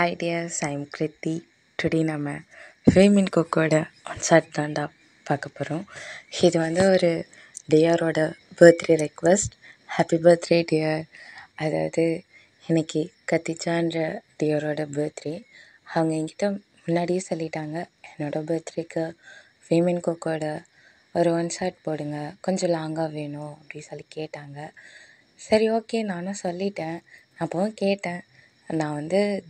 Hi dears, I'm Kriti. Today நம்ம ஃபேமின் குக்கோட ஒன்சாட் தாண்டா பார்க்க போகிறோம். இது ஒரு டியரோட birthday request. Happy birthday dear. அதாவது இன்றைக்கி கத்திச்சான்ற டியரோட பர்த்டே. அவங்க என்கிட்ட முன்னாடியே சொல்லிட்டாங்க, என்னோடய பர்த்டேக்கு ஃபேமின் குக்கோட ஒரு ஒன்சாட் போடுங்க, கொஞ்சம் லாங்காக வேணும் அப்படி சொல்லி கேட்டாங்க. சரி, ஓகே, நானும் சொல்லிட்டேன். அப்போவும் கேட்டேன், நான்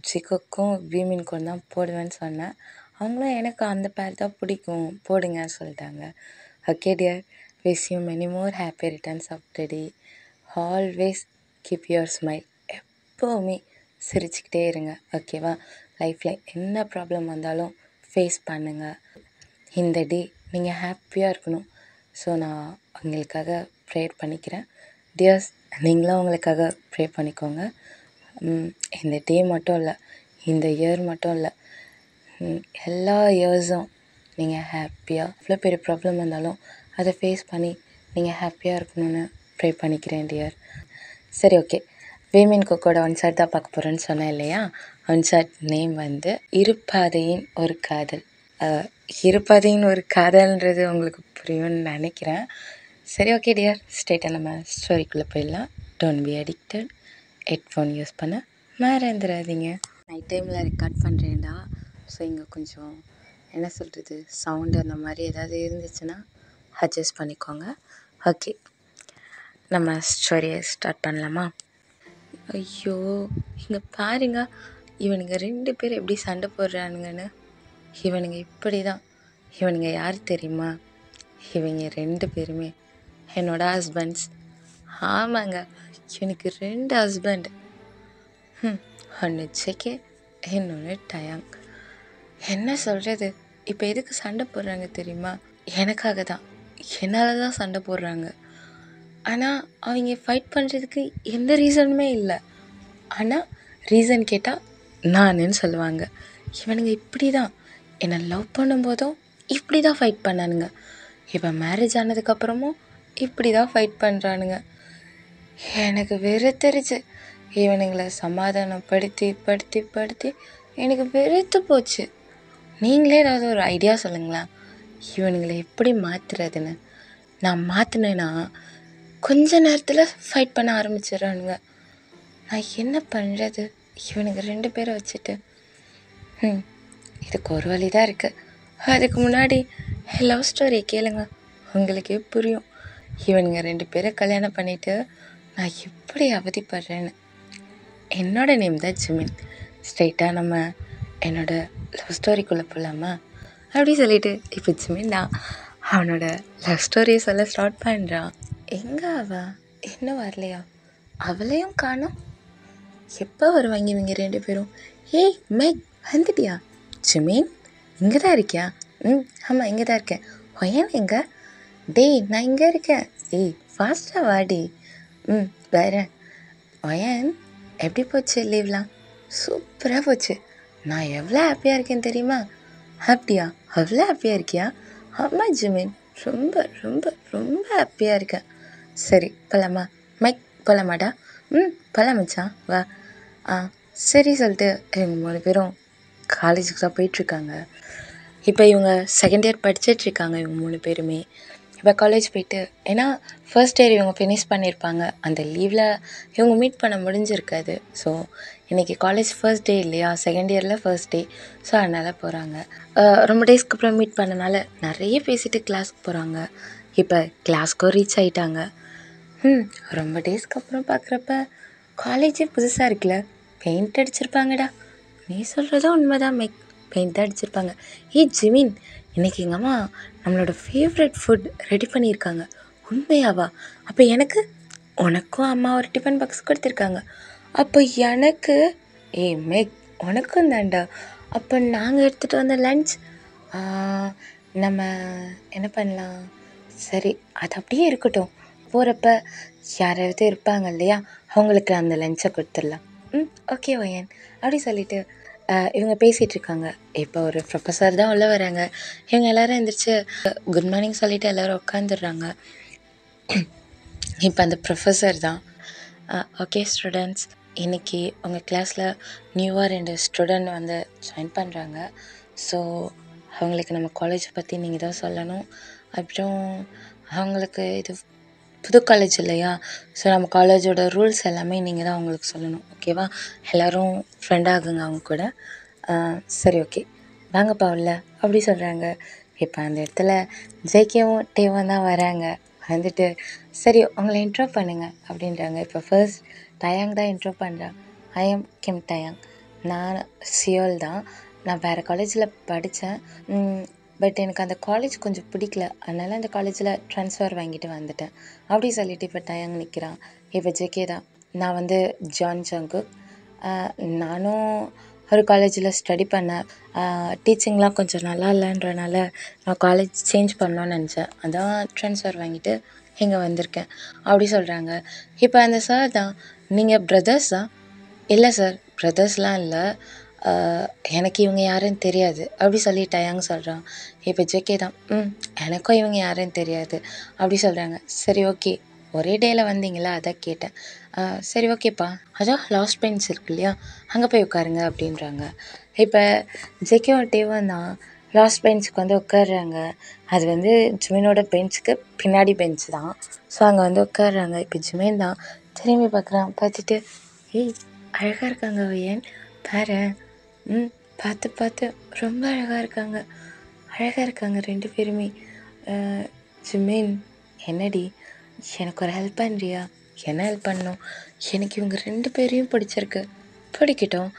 ஜிக்குக்கும் வீமின்கும் தான் போடுவேன்னு சொன்னேன். அவங்களும் எனக்கு அந்த பேர் தான் பிடிக்கும், போடுங்கன்னு சொல்லிட்டாங்க. Okay dear, wish you many more happy returns of the day. Always keep your smile. எப்போவுமே சிரிச்சுக்கிட்டே இருங்க, ஓகேவா? லைஃப்பில் என்ன ப்ராப்ளம் வந்தாலும் ஃபேஸ் பண்ணுங்கள். இந்த டே நீங்கள் ஹாப்பியாக இருக்கணும். ஸோ நான் உங்களுக்காக ப்ரேயர் பண்ணிக்கிறேன். டியர்ஸ், நீங்களும் அவங்களுக்காக ப்ரே பண்ணிக்கோங்க. இந்த டே மட்டும் இல்லை, இந்த இயர் மட்டும் இல்லை, எல்லா இயர்ஸும் நீங்கள் ஹாப்பியாக, எவ்வளோ பெரிய ப்ராப்ளம் வந்தாலும் அதை ஃபேஸ் பண்ணி நீங்கள் ஹாப்பியாக இருக்கணும்னு ப்ரே பண்ணிக்கிறேன் டியர். சரி, ஓகே. வீமின் குக்கோட ஒன்சாட் தான் பார்க்க போகிறேன்னு சொன்னேன் இல்லையா? ஒன்சாட் நேம் இருப்பாதையின் ஒரு காதல். இருப்பாதையின் ஒரு காதல்ன்றது உங்களுக்கு புரியும்னு நினைக்கிறேன். சரி, ஓகே டியர், ஸ்ட்ரெயிட்டாக நம்ம ஸ்டோரிக்குள்ளே போயிடலாம். Don't be addicted. Headphone use பண்ண மறந்துடாதீங்க. நைட் டைமில் ரெக்கார்ட் பண்ணுறேன்டா. ஸோ இங்கே கொஞ்சம் என்ன சொல்கிறது, சவுண்டு அந்த மாதிரி ஏதாவது இருந்துச்சுன்னா அட்ஜஸ்ட் பண்ணிக்கோங்க. ஓகே, நம்ம ஸ்டோரியை ஸ்டார்ட் பண்ணலாமா? ஐயோ, இங்கே பாருங்க, இவனுங்க 2 பேர் எப்படி சண்டை போடுறானுங்கன்னு. இவனுங்க இப்படி தான். இவனுங்க யார் தெரியுமா? இவங்க 2 பேருமே என்னோட ஹஸ்பண்ட்ஸ். ஆமாங்க, எனக்கு 2 ஹஸ்பண்ட். ஒன்று ஜெகே, இன்னொன்று டயாங். என்ன சொல்கிறது, இப்போ எதுக்கு சண்டை போடுறாங்க தெரியுமா? எனக்காக தான், என்னால் தான் சண்டை போடுறாங்க. ஆனால் அவங்க ஃபைட் பண்ணுறதுக்கு எந்த ரீசனுமே இல்லை. ஆனால் ரீசன் கேட்டால் நானுன்னு சொல்லுவாங்க. இவனுங்க இப்படி தான். என்னை லவ் பண்ணும்போதும் இப்படி தான் ஃபைட் பண்ணானுங்க. இப்போ மேரேஜ் ஆனதுக்கப்புறமும் இப்படி தான் ஃபைட் பண்ணுறானுங்க. எனக்கு வெறுத்துருச்சு. இவனுங்களை சமாதானப்படுத்தி படுத்தி படுத்தி எனக்கு வெறுத்து போச்சு. நீங்களே ஏதாவது ஒரு ஐடியா சொல்லுங்களேன், இவனுங்களை எப்படி மாற்றுறதுன்னு. நான் மாற்றினேன்னா கொஞ்ச நேரத்தில் ஃபைட் பண்ண ஆரம்பிச்சிடறானுங்க. நான் என்ன பண்ணுறது? இவனுங்க 2 பேரை வச்சுட்டு இதுக்கு ஒரு வழி தான் இருக்குது. அதுக்கு முன்னாடி லவ் ஸ்டோரியை கேளுங்க, உங்களுக்கே புரியும். இவனுங்க 2 பேரை கல்யாணம் பண்ணிவிட்டு நான் எப்படி அவதிப்படுறேன்னு. என்னோட நேம் தான் ஜிமின். ஸ்ட்ரெயிட்டாக நம்ம என்னோட லவ் ஸ்டோரிக்குள்ளே போகலாமா? அப்படி சொல்லிட்டு இப்போ ஜிமின் தான் அவனோட லவ் ஸ்டோரியை சொல்ல ஸ்டார்ட் பண்ணுறான். எங்கே அவ இன்னும் வரலையா? அவளையும் காணோம். எப்போ வருவாங்க இவங்க 2 பேரும்? ஏய் மேக், வந்துட்டியா? ஜிமின், இங்கே தான் இருக்கியா? ஆமாம், இங்கே தான் இருக்கேன். ஒயன் எங்கே? டேய், நான் இங்கே இருக்கேன். ஏய், ஃபாஸ்ட்டாக வாடி. வரேன். ஒயன், எப்படி போச்சு லீவ்லாம்? சூப்பராக போச்சு. நான் எவ்வளோ ஹாப்பியாக இருக்கேன் தெரியுமா? ஹாப்பியா? அவ்வளோ ஹாப்பியாக இருக்கியா? ஆமாம் ஜிமின், ரொம்ப ரொம்ப ரொம்ப ஹாப்பியாக இருக்கேன். சரி, போகலாமா? மைக், போகலாமாடா? போகலாம் மச்சான், வா. சரி சொல்லிட்டு இவங்க 3 பேரும் காலேஜுக்கு தான் போயிட்டுருக்காங்க. இப்போ இவங்க செகண்ட் இயர் படிச்சிட்ருக்காங்க. இவங்க 3 பேருமே இப்போ காலேஜ் போயிட்டு, ஏன்னா ஃபர்ஸ்ட் இயர் இவங்க ஃபினிஷ் பண்ணியிருப்பாங்க. அந்த லீவில் இவங்க மீட் பண்ண முடிஞ்சிருக்காது. ஸோ இன்றைக்கி காலேஜ் ஃபர்ஸ்ட் டே இல்லையா, செகண்ட் இயரில் ஃபர்ஸ்ட் டே. ஸோ அதனால் போகிறாங்க. ரொம்ப டேஸ்க்கு அப்புறம் மீட் பண்ணனால நிறைய பேசிட்டு கிளாஸ்க்கு போகிறாங்க. இப்போ கிளாஸ்க்கும் ரீச் ஆகிட்டாங்க. ரொம்ப டேஸ்க்கு அப்புறம் பார்க்குறப்ப காலேஜே புதுசாக இருக்குல்ல, பெயிண்ட் அடிச்சிருப்பாங்கடா. நீ சொல்கிறதும் உண்மைதான் மேக், பெயிண்ட் தான் அடிச்சிருப்பாங்க. ஜிமின், இன்றைக்கி எங்கள் அம்மா நம்மளோட ஃபேவரட் ஃபுட் ரெடி பண்ணியிருக்காங்க. உண்மையாவா? அப்போ எனக்கு, உனக்கும் அம்மா ஒரு டிஃபன் பாக்ஸ் கொடுத்துருக்காங்க. அப்போ எனக்கு, மேக், உனக்கும் தாண்டா. அப்போ நாங்கள் எடுத்துகிட்டு வந்த லன்ச் நம்ம என்ன பண்ணலாம்? சரி, அது அப்படியே இருக்கட்டும். போகிறப்ப யாராவது இருப்பாங்க இல்லையா, அவங்களுக்கு அந்த லஞ்சை கொடுத்துடலாம். ஓகே ஒயன், அப்படி சொல்லிவிட்டு இவங்க பேசிகிட்ருக்காங்க. இப்போ ஒரு ப்ரொஃபஸர் தான் உள்ளே வராங்க. இவங்க எல்லோரும் எழுந்திரிச்சு குட் மார்னிங் சொல்லிவிட்டு எல்லோரும் உட்காந்துடுறாங்க. இப்போ அந்த ப்ரொஃபஸர் தான், ஓகே ஸ்டூடெண்ட்ஸ், இன்றைக்கி உங்கள் கிளாஸில் நியூவாக 2 ஸ்டூடெண்ட் வந்து ஜாயின் பண்ணுறாங்க. ஸோ அவங்களுக்கு நம்ம காலேஜை பற்றி நீங்கள் தான் சொல்லணும். அப்புறம் அவங்களுக்கு இது புது காலேஜ் இல்லையா, ஸோ நம்ம காலேஜோட ரூல்ஸ் எல்லாமே நீங்கள் தான் அவங்களுக்கு சொல்லணும். ஓகேவா? எல்லோரும் ஃப்ரெண்டாகுங்க அவங்க கூட. சரி, ஓகே, வாங்கப்பா உள்ள அப்படி சொல்கிறாங்க. இப்போ அந்த இடத்துல ஜேகேவும் டேவும் தான் வராங்க. வந்துட்டு சரி உங்களை இன்ட்ரோ பண்ணுங்க அப்படின்றாங்க. இப்போ ஃபர்ஸ்ட் டயாங் தான் இன்ட்ரோ பண்ணுறான். I am Kim de Jong. நான் சியோல் தான். நான் வேறு காலேஜில் படித்தேன். பட் எனக்கு அந்த காலேஜ் கொஞ்சம் பிடிக்கல. அதனால் அந்த காலேஜில் ட்ரான்ஸ்ஃபர் வாங்கிட்டு வந்துட்டேன் அப்படி சொல்லிட்டு இப்போ டயாங் நிற்கிறான். இப்போ ஜேகே தான். நான் வந்து ஜான் ஜங்குக். நானும் ஒரு காலேஜில் ஸ்டடி பண்ணேன். டீச்சிங்லாம் கொஞ்சம் நல்லா இல்லைன்றனால நான் காலேஜ் சேஞ்ச் பண்ணணும்னு நினச்சேன். அதான் ட்ரான்ஸ்ஃபர் வாங்கிட்டு இங்கே வந்திருக்கேன் அப்படி சொல்கிறாங்க. இப்போ அந்த சார் தான், நீங்கள் பிரதர்ஸா? இல்லை சார், பிரதர்ஸ்லாம் இல்லை, எனக்கு இவங்க யாருன்னு தெரியாது அப்படி சொல்லி டயாங் சொல்கிறான். இப்போ ஜேகே தான், எனக்கும் இவங்க யாருன்னு தெரியாது அப்படி சொல்கிறாங்க. சரி, ஓகே, ஒரே டேயில் வந்தீங்களா, அதான் கேட்டேன். சரி, ஓகேப்பா, அதான் லாஸ்ட் பெஞ்ச் இருக்கு இல்லையா, அங்கே போய் உட்காருங்க அப்படின்றாங்க. இப்போ ஜேகேவும் டேவும் தான் லாஸ்ட் பெஞ்சுக்கு வந்து உட்காடுறாங்க. அது வந்து ஜிமினோட பெஞ்சுக்கு பின்னாடி பெஞ்ச் தான். ஸோ அங்கே வந்து உட்காடுறாங்க. இப்போ ஜிமின் தான் திரும்பி பார்க்குறான். பார்த்துட்டு, ஏய், அழகாக இருக்காங்க ஏன் பாரு, பார்த்து ரொம்ப அழகாக இருக்காங்க 2 பேருமே. ஜிமின், என்னடி, எனக்கு ஒரு ஹெல்ப் பண்ணுறியா? என்ன ஹெல்ப் பண்ணணும்? எனக்கு இவங்க 2 பேரையும் பிடிக்கட்டும்,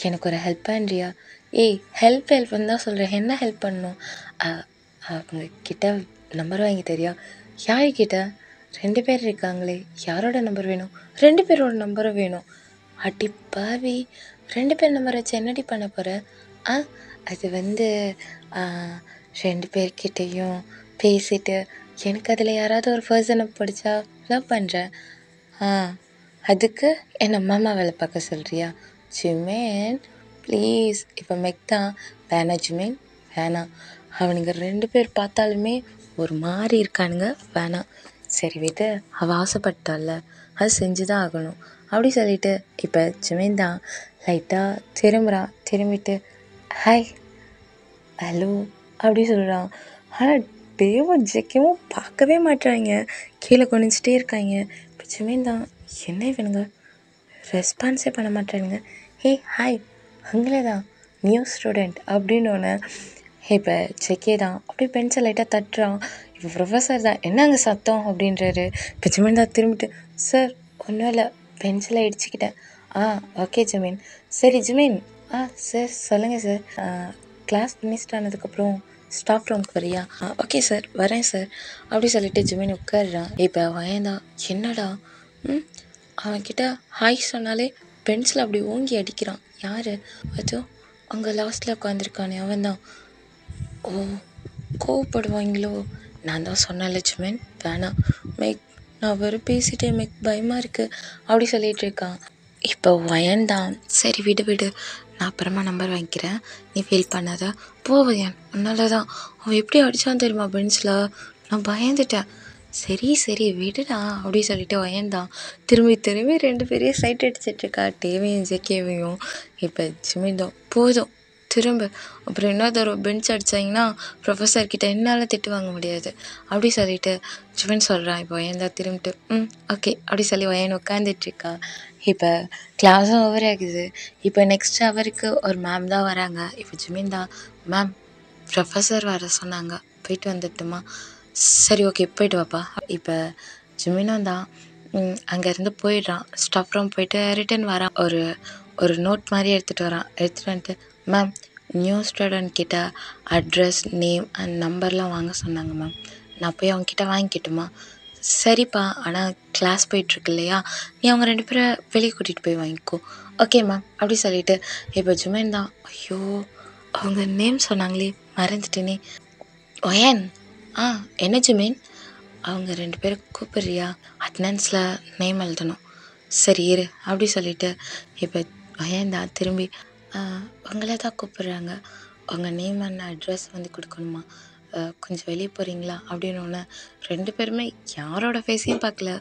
எனக்கு ஒரு ஹெல்ப் பண்ணுறியா? ஏய், ஹெல்ப்னு தான் சொல்கிறேன், என்ன ஹெல்ப் பண்ணணும்? அவங்க கிட்ட நம்பர் வாங்கி தெரியா? யார்கிட்ட? 2 பேர் இருக்காங்களே, யாரோட நம்பர் வேணும்? 2 பேரோட நம்பரும் வேணும். அடி பாவி, 2 பேர் நம்பர் வச்சு என்னடி பண்ண போகிற? அது வந்து 2 பேர்கிட்டையும் பேசிட்டு எனக்கு அதில் யாராவது ஒரு பர்சனை பிடிச்சா லவ் பண்ணுறேன். அதுக்கு என்னை மாமா வேலை பார்க்க சொல்கிறியா? ஜிமேன் ப்ளீஸ். இப்போ மெக் தான், வேணாம் ஜிமேன், வேணாம். அவனுங்க 2 பேர் பார்த்தாலுமே ஒரு மாதிரி இருக்கானுங்க, வேணாம். சரி விட்டு, அவள் ஆசைப்பட்டால, அது செஞ்சு தான் ஆகணும் அப்படி சொல்லிட்டு இப்போ ஜிமேன் தான் லைட்டாக திரும்பிட்டு ஹாய், ஹலோ அப்படி சொல்கிறான். ஆனால் டேவும் ஜெக்கவும் பார்க்கவே மாட்டுறாங்க, கீழே குனிஞ்சிட்டே இருக்காங்க. இப்போ ஜிமேன் தான், என்ன இவனுங்க ரெஸ்பான்ஸே பண்ண மாட்டானுங்க. ஹே ஹாய், அவங்களே தான் நியூ ஸ்டூடெண்ட் அப்படின்னோடனே இப்போ ஜெக்கே தான் அப்படியே பென்சிலை லைட்டாக தட்டுறான். இப்போ ப்ரொஃபஸர் தான், என்னங்க சத்தம் அப்படின்றாரு. இப்போ ஜிமின் தான் திரும்பிட்டு, சார் ஒன்றும் இல்லை, பென்சிலை இடிச்சுக்கிட்டேன். Okay Jimin. சரி ஜிமின், சார் சொல்லுங்கள் சார், கிளாஸ் ஃபினிஷ்ட் ஆனதுக்கப்புறம் ஸ்டாஃப் ரூமுக்கு வரியா? ஓகே சார், வரேன் சார் அப்படி சொல்லிட்டு ஜிமின் உட்காடுறான். இப்போ வயந்தான், என்னடா, அவன்கிட்ட ஹாய் சொன்னாலே பென்சில் அப்படி ஓங்கி அடிக்கிறான். யார் அதோ அங்கே லாஸ்ட்டில் உட்காந்துருக்கானே அவன் தான். ஓ, கோவப்படுவாங்களோ? நான் தான் சொன்னேன் ஜிமின், வேணாம் மெக், நான் வெறும் பேசிட்டேன் மெக், பயமாக இருக்குது அப்படி சொல்லிகிட்டு இருக்கான். இப்போ வயன்தான், சரி விடு, நான் அப்புறமா நம்பர் வாங்கிக்கிறேன், நீ ஃபீல் பண்ணாத, போவையன் உன்னால தான் அவன் எப்படி அடித்தான் தெரியுமா பென்ஸில், நான் பயந்துட்டேன். சரி விடுடா அப்படி சொல்லிட்டு வயன்தான் திரும்பி 2 பேரையும் சைட் அடிச்சிட்ருக்கா, டேவையும் ஜேகேவையும். இப்போ ஜிமின் போதும் திரும்ப, அப்புறம் என்ன தரும் பெஞ்ச் அடித்தாங்கன்னா ப்ரொஃபஸர்கிட்ட என்னால் திட்டு வாங்க முடியாது அப்படி சொல்லிட்டு ஜிமின் சொல்கிறான். இப்போ வயன் தான் திரும்பிட்டு ஓகே அப்படி சொல்லி வயன் உட்காந்துட்ருக்கா. இப்போ கிளாஸும் ஓவர் ஆகுது. இப்போ நெக்ஸ்ட் அவருக்கு ஒரு மேம் தான் வராங்க. இப்போ ஜிமின் தான், மேம் ப்ரொஃபஸர் வர சொன்னாங்க, போயிட்டு வந்துட்டுமா? சரி ஓகே, போயிட்டு வாப்பா. இப்போ ஜிமினும் தான் அங்கேருந்து போயிடுறான். ஸ்டாஃப் ரூம் போயிட்டு ரிட்டன் வரான். ஒரு நோட் மாதிரி எடுத்துகிட்டு வந்துட்டு, மேம் நியூ ஸ்டூடெண்ட் கிட்ட அட்ரஸ், நேம் அண்ட் நம்பர்லாம் வாங்க சொன்னாங்க மேம், நான் போய் அவங்கக்கிட்ட வாங்கிக்கிட்டுமா? சரிப்பா, ஆனால் கிளாஸ் போயிட்டுருக்கு இல்லையா, நீ அவங்க 2 பேரை வெளியே கூட்டிகிட்டு போய் வாங்கிக்கோ. ஓகே மேம் அப்படி சொல்லிவிட்டு இப்போ ஜிமின் தான், ஐயோ அவங்க நேம் சொன்னாங்களே மறந்துட்டேனே. ஒயன், என்ன ஜிமின், அவங்க 2 பேரும் கூப்பிட்றியா? அட்டனன்ஸில் நேம் எழுதணும். சரி இரு அப்படி சொல்லிவிட்டு இப்போ ஒயன் தான் திரும்பி, உங்களே தான் கூப்பிட்றாங்க, உங்கள் நேம் அண்ட் அட்ரஸ் வந்து கொடுக்கணுமா, கொஞ்சம் வெளியே போகிறீங்களா அப்படின்னோடனே 2 பேருமே யாரோட ஃபேஸையும் பார்க்கல,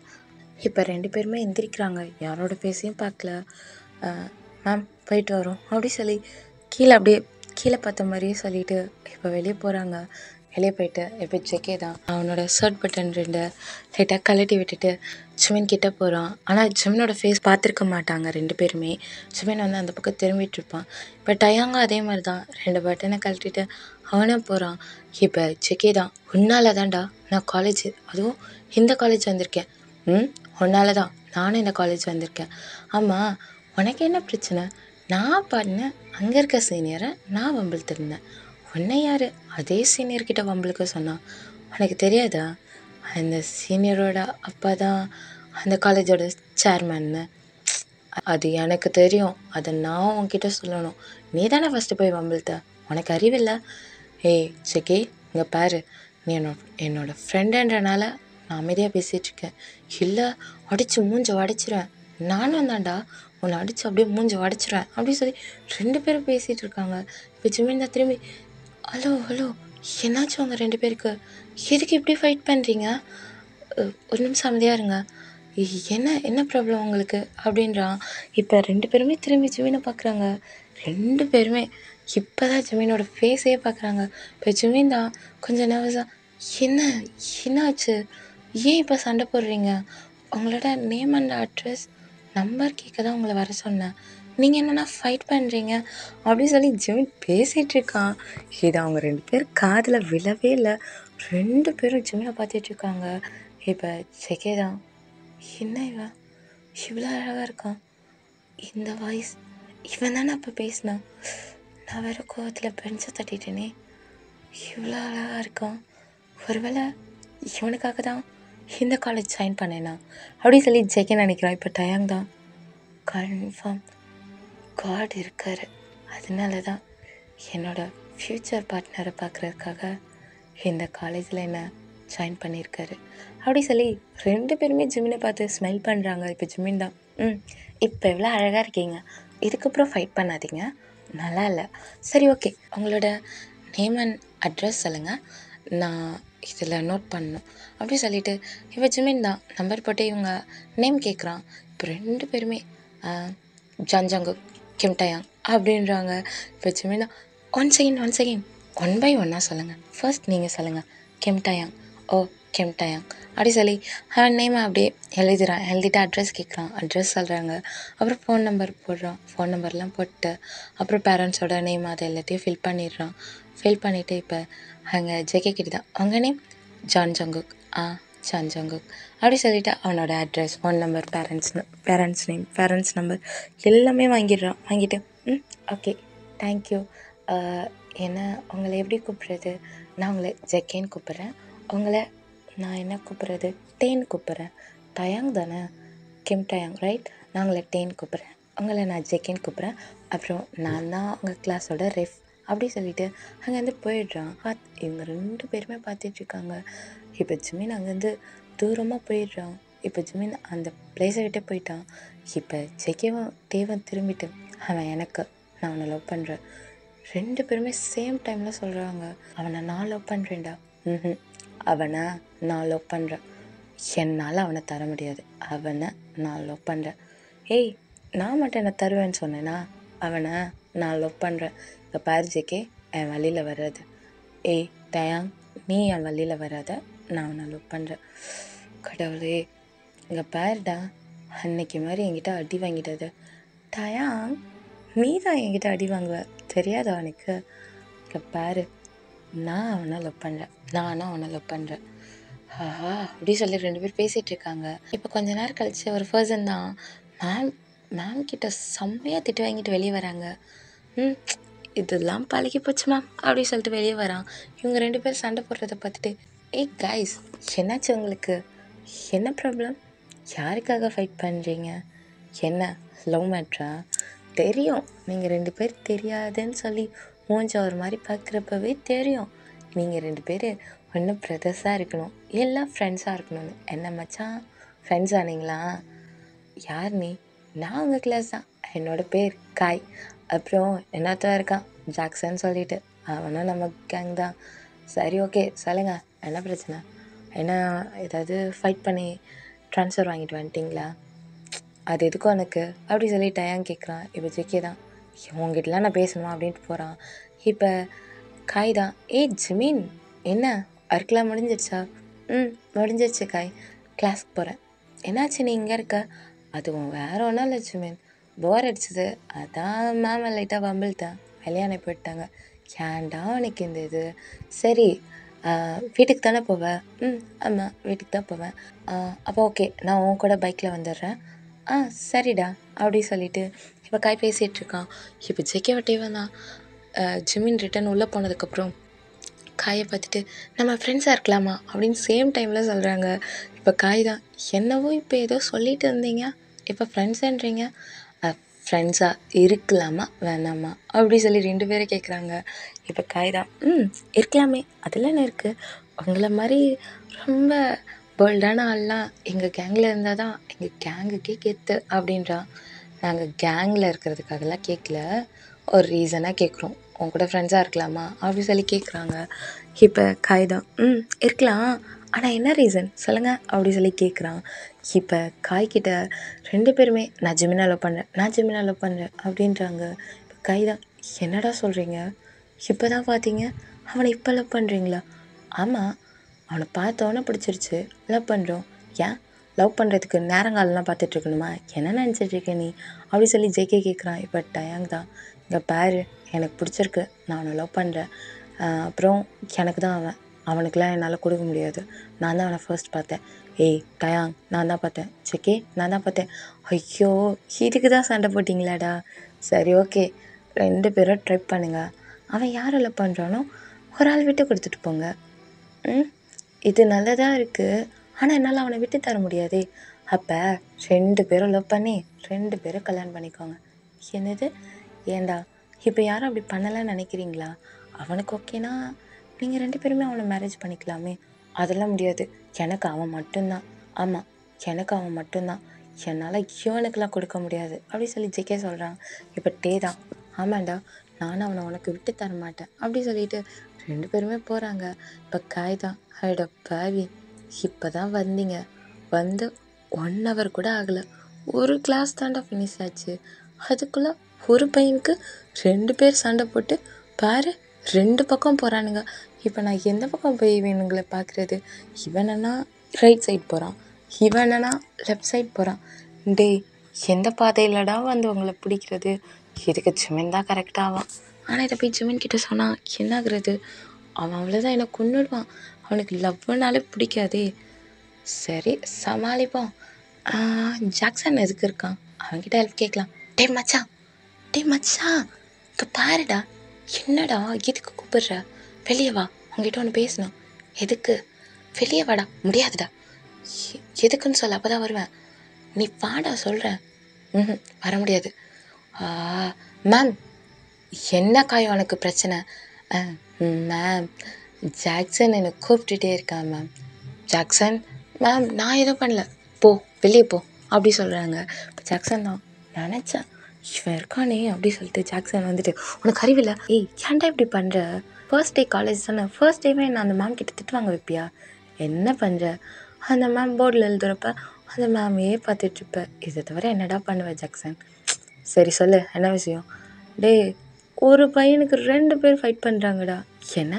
இப்போ 2 பேருமே எந்திரிக்கிறாங்க. யாரோட ஃபேஸையும் பார்க்கல. மேம் போயிட்டு வரோம் அப்படி சொல்லி கீழே பார்த்த மாதிரியே சொல்லிட்டு இப்போ வெளியே போகிறாங்க. வெளியே போயிட்டு இப்போ ஜெகே தான் அவனோட ஷர்ட் பட்டன் 2 லைட்டாக கழட்டி விட்டுட்டு ஜிமின் கிட்டே போகிறான். ஆனால் ஜிமினோட ஃபேஸ் பார்த்துருக்க மாட்டாங்க 2 பேருமே. ஜிமின் வந்து அந்த பக்கம் திரும்பிட்டு இருப்பான். இப்போ டயாங்க அதே மாதிரி தான் 2 பட்டனை கழட்டிட்டு அவனும் போகிறான். இப்போ ஜெகே தான், உன்னால தான்டா நான் காலேஜ், அதுவும் இந்த காலேஜ் வந்திருக்கேன். உன்னால தான் நானும் இந்த காலேஜ் வந்திருக்கேன். ஆமாம், உனக்கு என்ன பிரச்சனை? நான் பாடினேன் அங்கே இருக்க சீனியரை நான் வம்பிழுத்து இருந்தேன். உன்னை யார் அதே சீனியர்கிட்ட வம்பிழுக்க சொன்னான்? உனக்கு தெரியாதா அந்த சீனியரோட அப்பா தான் அந்த காலேஜோட சேர்மேன்னு? அது எனக்கு தெரியும். அதை நான் உன்கிட்ட சொல்லணும். நீ தானே ஃபஸ்ட்டு போய் வம்பிழுத்த. உனக்கு அறிவில்லை? ஏய் ஜெகே, இங்கே பாரு, நீ என்னோட ஃப்ரெண்டுன்றனால நான் அமைதியாக பேசிகிட்ருக்கேன். இல்லை அடித்து மூஞ்ச உடச்சிருவேன். நானும் தான்டா உன்னை அடித்து அப்படியே மூஞ்ச உடச்சிருவேன் அப்படி சொல்லி 2 பேரும் பேசிகிட்டு இருக்காங்க. இப்போ ஜிமின் தான் திரும்பி, ஹலோ என்னாச்சும் அவங்க 2 பேருக்கு? எதுக்கு இப்படி ஃபைட் பண்ணுறீங்க? ஒரு நிமிஷம் அமைதியாக இருங்க. என்ன ப்ராப்ளம் உங்களுக்கு அப்படின்றான். இப்போ 2 பேருமே திரும்பி ஜிமினை பார்க்குறாங்க. 2 பேருமே இப்போ தான் ஜிமினோட ஃபேஸையே பார்க்குறாங்க. இப்போ ஜிமின் தான் கொஞ்சம் நர்வஸாக, என்னாச்சு, ஏன் இப்போ சண்டை போடுறீங்க? உங்களோட நேம் அண்ட் அட்ரஸ் நம்பர் கேட்க தான் உங்களை வர சொன்னேன். நீங்கள் என்னென்னா ஃபைட் பண்ணுறீங்க அப்படின்னு சொல்லி ஜிமின் பேசிகிட்டு இருக்கான். இது அவங்க 2 பேர் காதில் விழவே இல்லை. 2 பேரும் ஜிமினை பார்த்துட்ருக்காங்க. இப்போ ஜெகே தான், என்ன இவன் இவ்வளோ அழகாக இருக்கான், இந்த வாய்ஸ் இவன் தானே அப்போ பேசினான், நான் வேறு கோவத்தில் பெஞ்சை தட்டிட்டேனே, இவ்வளோ அழகாக இருக்கான், ஒருவேளை இவனுக்காக தான் இந்த காலேஜ் ஜாயின் பண்ணேனா அப்படின்னு சொல்லி ஜெகே நினைக்கிறான். இப்போ டயாங் தான், கன்ஃபார்ம் காட் இருக்கார், அதனால தான் என்னோடய ஃப்யூச்சர் பார்ட்னரை பார்க்குறதுக்காக இந்த காலேஜில் என்ன ஜாயின் பண்ணியிருக்காரு அப்படி சொல்லி 2 பேருமே ஜிமினை பார்த்து ஸ்மைல் பண்ணுறாங்க. இப்போ ஜிமின் தான், இப்போ எவ்வளோ அழகாக இருக்கீங்க, இதுக்கப்புறம் ஃபைட் பண்ணாதீங்க, நல்லா இல்லை. சரி ஓகே, உங்களோட நேம் அண்ட் அட்ரஸ் சொல்லுங்கள், நான் இதில் நோட் பண்ணணும் அப்படி சொல்லிவிட்டு இப்போ ஜிமின் தான் நம்பர் போட்டு இவங்க நேம் கேட்குறான். இப்போ 2 பேருமே ஜான்ஜங்குக், கிம் டயாங் அப்படின்றாங்க. இப்போ ஜிமின் தான், ஒன் செகண்ட் 1 by 1 சொல்லுங்கள். ஃபர்ஸ்ட் நீங்கள் சொல்லுங்கள், கிம் டயாங். ஓ கிம் டயாங் அப்படி சொல்லி அவன் நேமை அப்படியே எழுதிட்டு அட்ரஸ் கேட்குறான். அட்ரஸ் சொல்கிறாங்க. அப்புறம் ஃபோன் நம்பர் போடுறான். ஃபோன் நம்பர்லாம் போட்டு அப்புறம் பேரண்ட்ஸோட நேம் அதை எல்லாத்தையும் ஃபில் பண்ணிடுறான். ஃபில் பண்ணிவிட்டு இப்போ அங்கே ஜெகே கிட்ட தான், அவங்க நேம் ஜான்ஜங்குக். ஜான்ஜங்குக் அப்படி சொல்லிவிட்டு அவனோட address, phone number, parents name, parents number எல்லாமே வாங்கிடுறான். வாங்கிட்டு ஓகே தேங்க்யூ, என்ன உங்களை எப்படி கூப்பிட்றது? நான் உங்களை ஜெகேன்னு கூப்பிட்றேன். உங்களை நான் என்ன கூப்பிட்றது? டேன் கூப்பிட்றேன். டயாங் தானே, கிம் டயாங் ரைட்? நான் உங்களை டேன் கூப்பிட்றேன், உங்களை நான் ஜெகேன்னு கூப்பிட்றேன். அப்புறம் நான் தான் உங்கள் கிளாஸோட ரெஃப் அப்படி சொல்லிவிட்டு அங்கேருந்து போயிடுறான். இவங்க 2 பேருமே பார்த்துட்ருக்காங்க. இப்போ ஜிமின் அங்கேருந்து தூரமாக போயிடுறான். இப்போ ஜிமின் அந்த பிளேஸை விட்டு போயிட்டான். இப்போ ஜெகேவும் டேவும் திரும்பிட்டு, அவன் எனக்கு, நான் அவனை லவ் பண்ணுறேன். 2 பேருமே சேம் டைமில் சொல்கிறாங்க, அவனை நான் லவ் பண்ணுறேன்டா. அவனை நான் லவ் பண்ணுறேன், என்னால் அவனை தர முடியாது, அவனை நான் லவ் பண்ணுறேன். ஏய், நான் மட்டும் என்ன தருவேன்னு சொன்னேன்னா, அவனை நான் லவ் பண்ணுறேன். இங்கே பாரு ஜெகே, என் வழியில் வராது. ஏய் டயாங், நீ என் வழியில் வராத, நான் அவனை லவ் பண்ணுறேன். கடவுளே, இங்கே பாருடா, அன்னைக்கு மாதிரி என்கிட்ட அடி வாங்கிட்டது. டயாங், நீ தான் என்கிட்ட அடி வாங்குவ, தெரியாதா அவனுக்கு? இங்கே பாரு, நான் அவனை லவ் பண்ணுறேன், நானும் அவனை லவ் பண்ணுறேன். அப்படி சொல்லி 2 பேர் பேசிகிட்டு இருக்காங்க. இப்போ கொஞ்ச நேரம் கழித்து ஒரு பர்சன் தான் மேம் கிட்ட செம்மையாக திட்டு வாங்கிட்டு வெளியே வராங்க. இதெல்லாம் பழகி போச்சு மேம் அப்படி சொல்லிட்டு வெளியே வரான். இவங்க 2 பேர் சண்டை போடுறத பார்த்துட்டு, ஏய் கைஸ், என்னாச்சு உங்களுக்கு? என்ன ப்ராப்ளம்? யாருக்காக ஃபைட் பண்ணுறீங்க? என்ன லவ் மேட்ரா? தெரியும், நீங்கள் 2 பேர் தெரியாதுன்னு சொல்லி மூஞ்ச ஒரு மாதிரி பார்க்குறப்பவே தெரியும். நீங்கள் 2 பேர் ஒன்றும் பிரதர்ஸாக இருக்கணும், எல்லாம் ஃப்ரெண்ட்ஸாக இருக்கணும்னு. என்ன மச்சான், ஃப்ரெண்ட்ஸ் ஆனீங்களா? யார் நீ? நான் உங்கள் கிளாஸ் தான், என்னோடய பேர் காய். அப்புறம் என்னத்தான் இருக்கான் ஜாக்சன் சொல்லிட்டு, அவனும் நம்ம கேங் தான். சரி ஓகே சொல்லுங்கள், என்ன பிரச்சனை? என்ன ஏதாவது ஃபைட் பண்ணி ட்ரான்ஸ்ஃபர் வாங்கிட்டு வந்துட்டிங்களா? அது எதுக்கும் எனக்கு அப்படி சொல்லி டயாங் கேட்குறான். இப்போ ஜெக்கே தான் உங்ககிட்டலாம் நான் பேசணுமா அப்படின்ட்டு போகிறான். இப்போ காய் தான் ஜிமின் என்ன ஒர்க்லாம் முடிஞ்சிடுச்சா? முடிஞ்சிடுச்சு காய், கிளாஸ்க்கு போகிறேன். என்னாச்சு நீ இங்கே இருக்க? அதுவும் வேற ஒன்றும் இல்லை ஜிமின், போர் அடிச்சது, அதான் மேம் லைட்டாக வம்பிள்ட்டேன், வெளியே போயிட்டாங்க. ஏன்டா உனக்கு இந்த இது? சரி வீட்டுக்கு தானே போவேன்? ஆமாம் வீட்டுக்கு தான் போவேன். அப்போ ஓகே, நான் உன் கூட பைக்கில் வந்துடுறேன். சரிடா அப்படி சொல்லிவிட்டு இப்போ காய் பேசிகிட்ருக்கான். இப்போ ஜெக்கே வட்டேவன் தான் ஜிமின் ரிட்டன் உள்ளே போனதுக்கப்புறம் காயை பார்த்துட்டு நம்ம ஃப்ரெண்ட்ஸாக இருக்கலாமா அப்படின்னு சேம் டைமில் சொல்கிறாங்க. இப்போ காய் தான் என்னவோ இப்போ ஏதோ சொல்லிட்டு இருந்தீங்க, இப்போ ஃப்ரெண்ட்ஸுன்றீங்க. ஃப்ரெண்ட்ஸாக இருக்கலாமா வேணாமா அப்படி சொல்லி 2 பேரும் கேட்குறாங்க. இப்போ காய் தான் இருக்கலாமே, அதில் என்ன இருக்குது, உங்களை மாதிரி ரொம்ப போல்டான ஆள்லாம் எங்கள் கேங்கில் இருந்தால் தான் எங்கள் கேங்குக்கே கெத்து அப்படின்றான். நாங்கள் கேங்கில் இருக்கிறதுக்காகலாம் கேட்கல, ஒரு ரீசனாக கேட்குறோம், உன் கூட ஃப்ரெண்ட்ஸாக இருக்கலாமா அப்படி சொல்லி கேட்குறாங்க. இப்போ காய் தான் இருக்கலாம், ஆனால் என்ன ரீசன் சொல்லுங்கள் அப்படி சொல்லி கேட்குறான். இப்போ காய்கிட்ட 2 பேருமே நான் ஜிமினை லவ் பண்ணுறேன் அப்படின்றாங்க. இப்போ காய் தான் என்னடா சொல்கிறீங்க, இப்போ தான் பார்த்தீங்க அவனை இப்போ லவ் பண்ணுறீங்களா? ஆமாம், அவனை பார்த்தோன்னே பிடிச்சிருச்சு, லவ் பண்ணுறோம். ஏன் லவ் பண்ணுறதுக்கு நேரங்காலெலாம் பார்த்துட்ருக்கணுமா, என்ன நினச்சிட்ருக்க நீ அப்படி சொல்லி ஜேகே கேட்குறான். இப்போ டயாங் தான் இங்கே பாரு, எனக்கு பிடிச்சிருக்கு, நான் அவனை லவ் பண்ணுறேன், அப்புறம் எனக்கு தான் அவனுக்கெலாம் என்னால் கொடுக்க முடியாது, நான் தான் அவனை ஃபர்ஸ்ட் பார்த்தேன். டயாங் நான் தான் பார்த்தேன், ஜேகே நான் தான் பார்த்தேன். ஐயோ இதுக்கு தான் சண்டை போட்டிங்களாடா, சரி ஓகே 2 பேரும் ட்ரை பண்ணுங்க, அவன் யாரை லவ் பண்ணுறானோ ஒரு ஆள் விட்டு கொடுத்துட்டு போங்க. இது நல்லதாக இருக்குது, ஆனால் என்னால் அவனை விட்டு தர முடியாதே. அப்போ 2 பேரும் லவ் பண்ணி 2 பேரும் கல்யாணம் பண்ணிக்கோங்க. என்னது, ஏண்டா இப்போ யாரும் அப்படி பண்ணலான்னு நினைக்கிறீங்களா? அவனுக்கு ஓகேனா நீங்கள் 2 பேருமே அவனை மேரேஜ் பண்ணிக்கலாமே. அதெல்லாம் முடியாது, எனக்கு அவன் மட்டும்தான். ஆமாம் எனக்கு அவன் மட்டும்தான், என்னால் இவனுக்கெல்லாம் கொடுக்க முடியாது அப்படி சொல்லி ஜெக்கே சொல்கிறான். இப்போ டே தான் ஆமாண்டா, நானும் அவனை உனக்கு விட்டு தர மாட்டேன் அப்படி சொல்லிட்டு 2 பேருமே போகிறாங்க. இப்போ காய் தான் அட பாவி, இப்போ தான் வந்தீங்க, வந்து 1 hour கூட ஆகலை, ஒரு கிளாஸ் தாண்டா ஃபினிஷ் ஆச்சு, அதுக்குள்ளே ஒரு பையனுக்கு 2 பேர் சண்டை போட்டு பாரு 2 பக்கம் போகிறானுங்க. இப்போ நான் எந்த பக்கம் போய் இவனுங்களை பார்க்குறது? இவனா ரைட் சைட் போகிறான், இவனா லெஃப்ட் சைட் போகிறான். டேய் எந்த பாதையிலடா வந்து உங்களை பிடிக்கிறது? இதுக்கு ஜிமின் தான் கரெக்டாகான். ஆனால் இதை போய் ஜிமின் கிட்ட சொன்னால் என்ன ஆகுறது? அவன் அவ்வளோதான் என்னை கொன்னுடுவான், அவனுக்கு லவ்னாலே பிடிக்காதே. சரி சமாளிப்போம். ஜாக்சன் எதுக்கு இருக்கான், அவன்கிட்ட ஹெல்ப் கேட்கலாம். டேய் மச்சான் இங்கே பாருடா. என்னடா எதுக்கு கூப்பிடுற? வெளியே வா, உங்ககிட்ட ஒன்று பேசணும். எதுக்கு? வெளியே வாடா. முடியாதுடா. எதுக்குன்னு சொல்ல, அப்போ தான் வருவேன். நீ வாடா சொல்கிறேன். வர முடியாது. மேம் என்ன காயம் உனக்கு பிரச்சனை? மேம் ஜாக்சன் என்னை கூப்பிட்டுட்டே இருக்கான் மேம். ஜாக்சன் மேம் நான் எதுவும் பண்ணல, போ வெளியே போ அப்படி சொல்கிறாங்க. இப்போ ஜாக்சன் தான் நினச்சேன் இவன் இருக்கானே அப்படி சொல்லிட்டு ஜாக்சன் வந்துட்டு உனக்கு அறிவில்லை, ஏன்டா இப்படி பண்ணுற? ஃபர்ஸ்ட் டே காலேஜ் தானே, ஃபர்ஸ்ட் டேவே நான் அந்த மேம் கிட்ட திட்டு வாங்க வைப்பியா? என்ன பண்ணுற? அந்த மேம் போர்டில் எழுதுறப்ப அந்த மேமையே பார்த்துட்ருப்ப, இதை தவிர என்னடா பண்ணுவேன் ஜாக்சன்? சரி சொல்லு என்ன விஷயம்? ஒரு பையனுக்கு 2 பேர் ஃபைட் பண்ணுறாங்கடா. என்ன,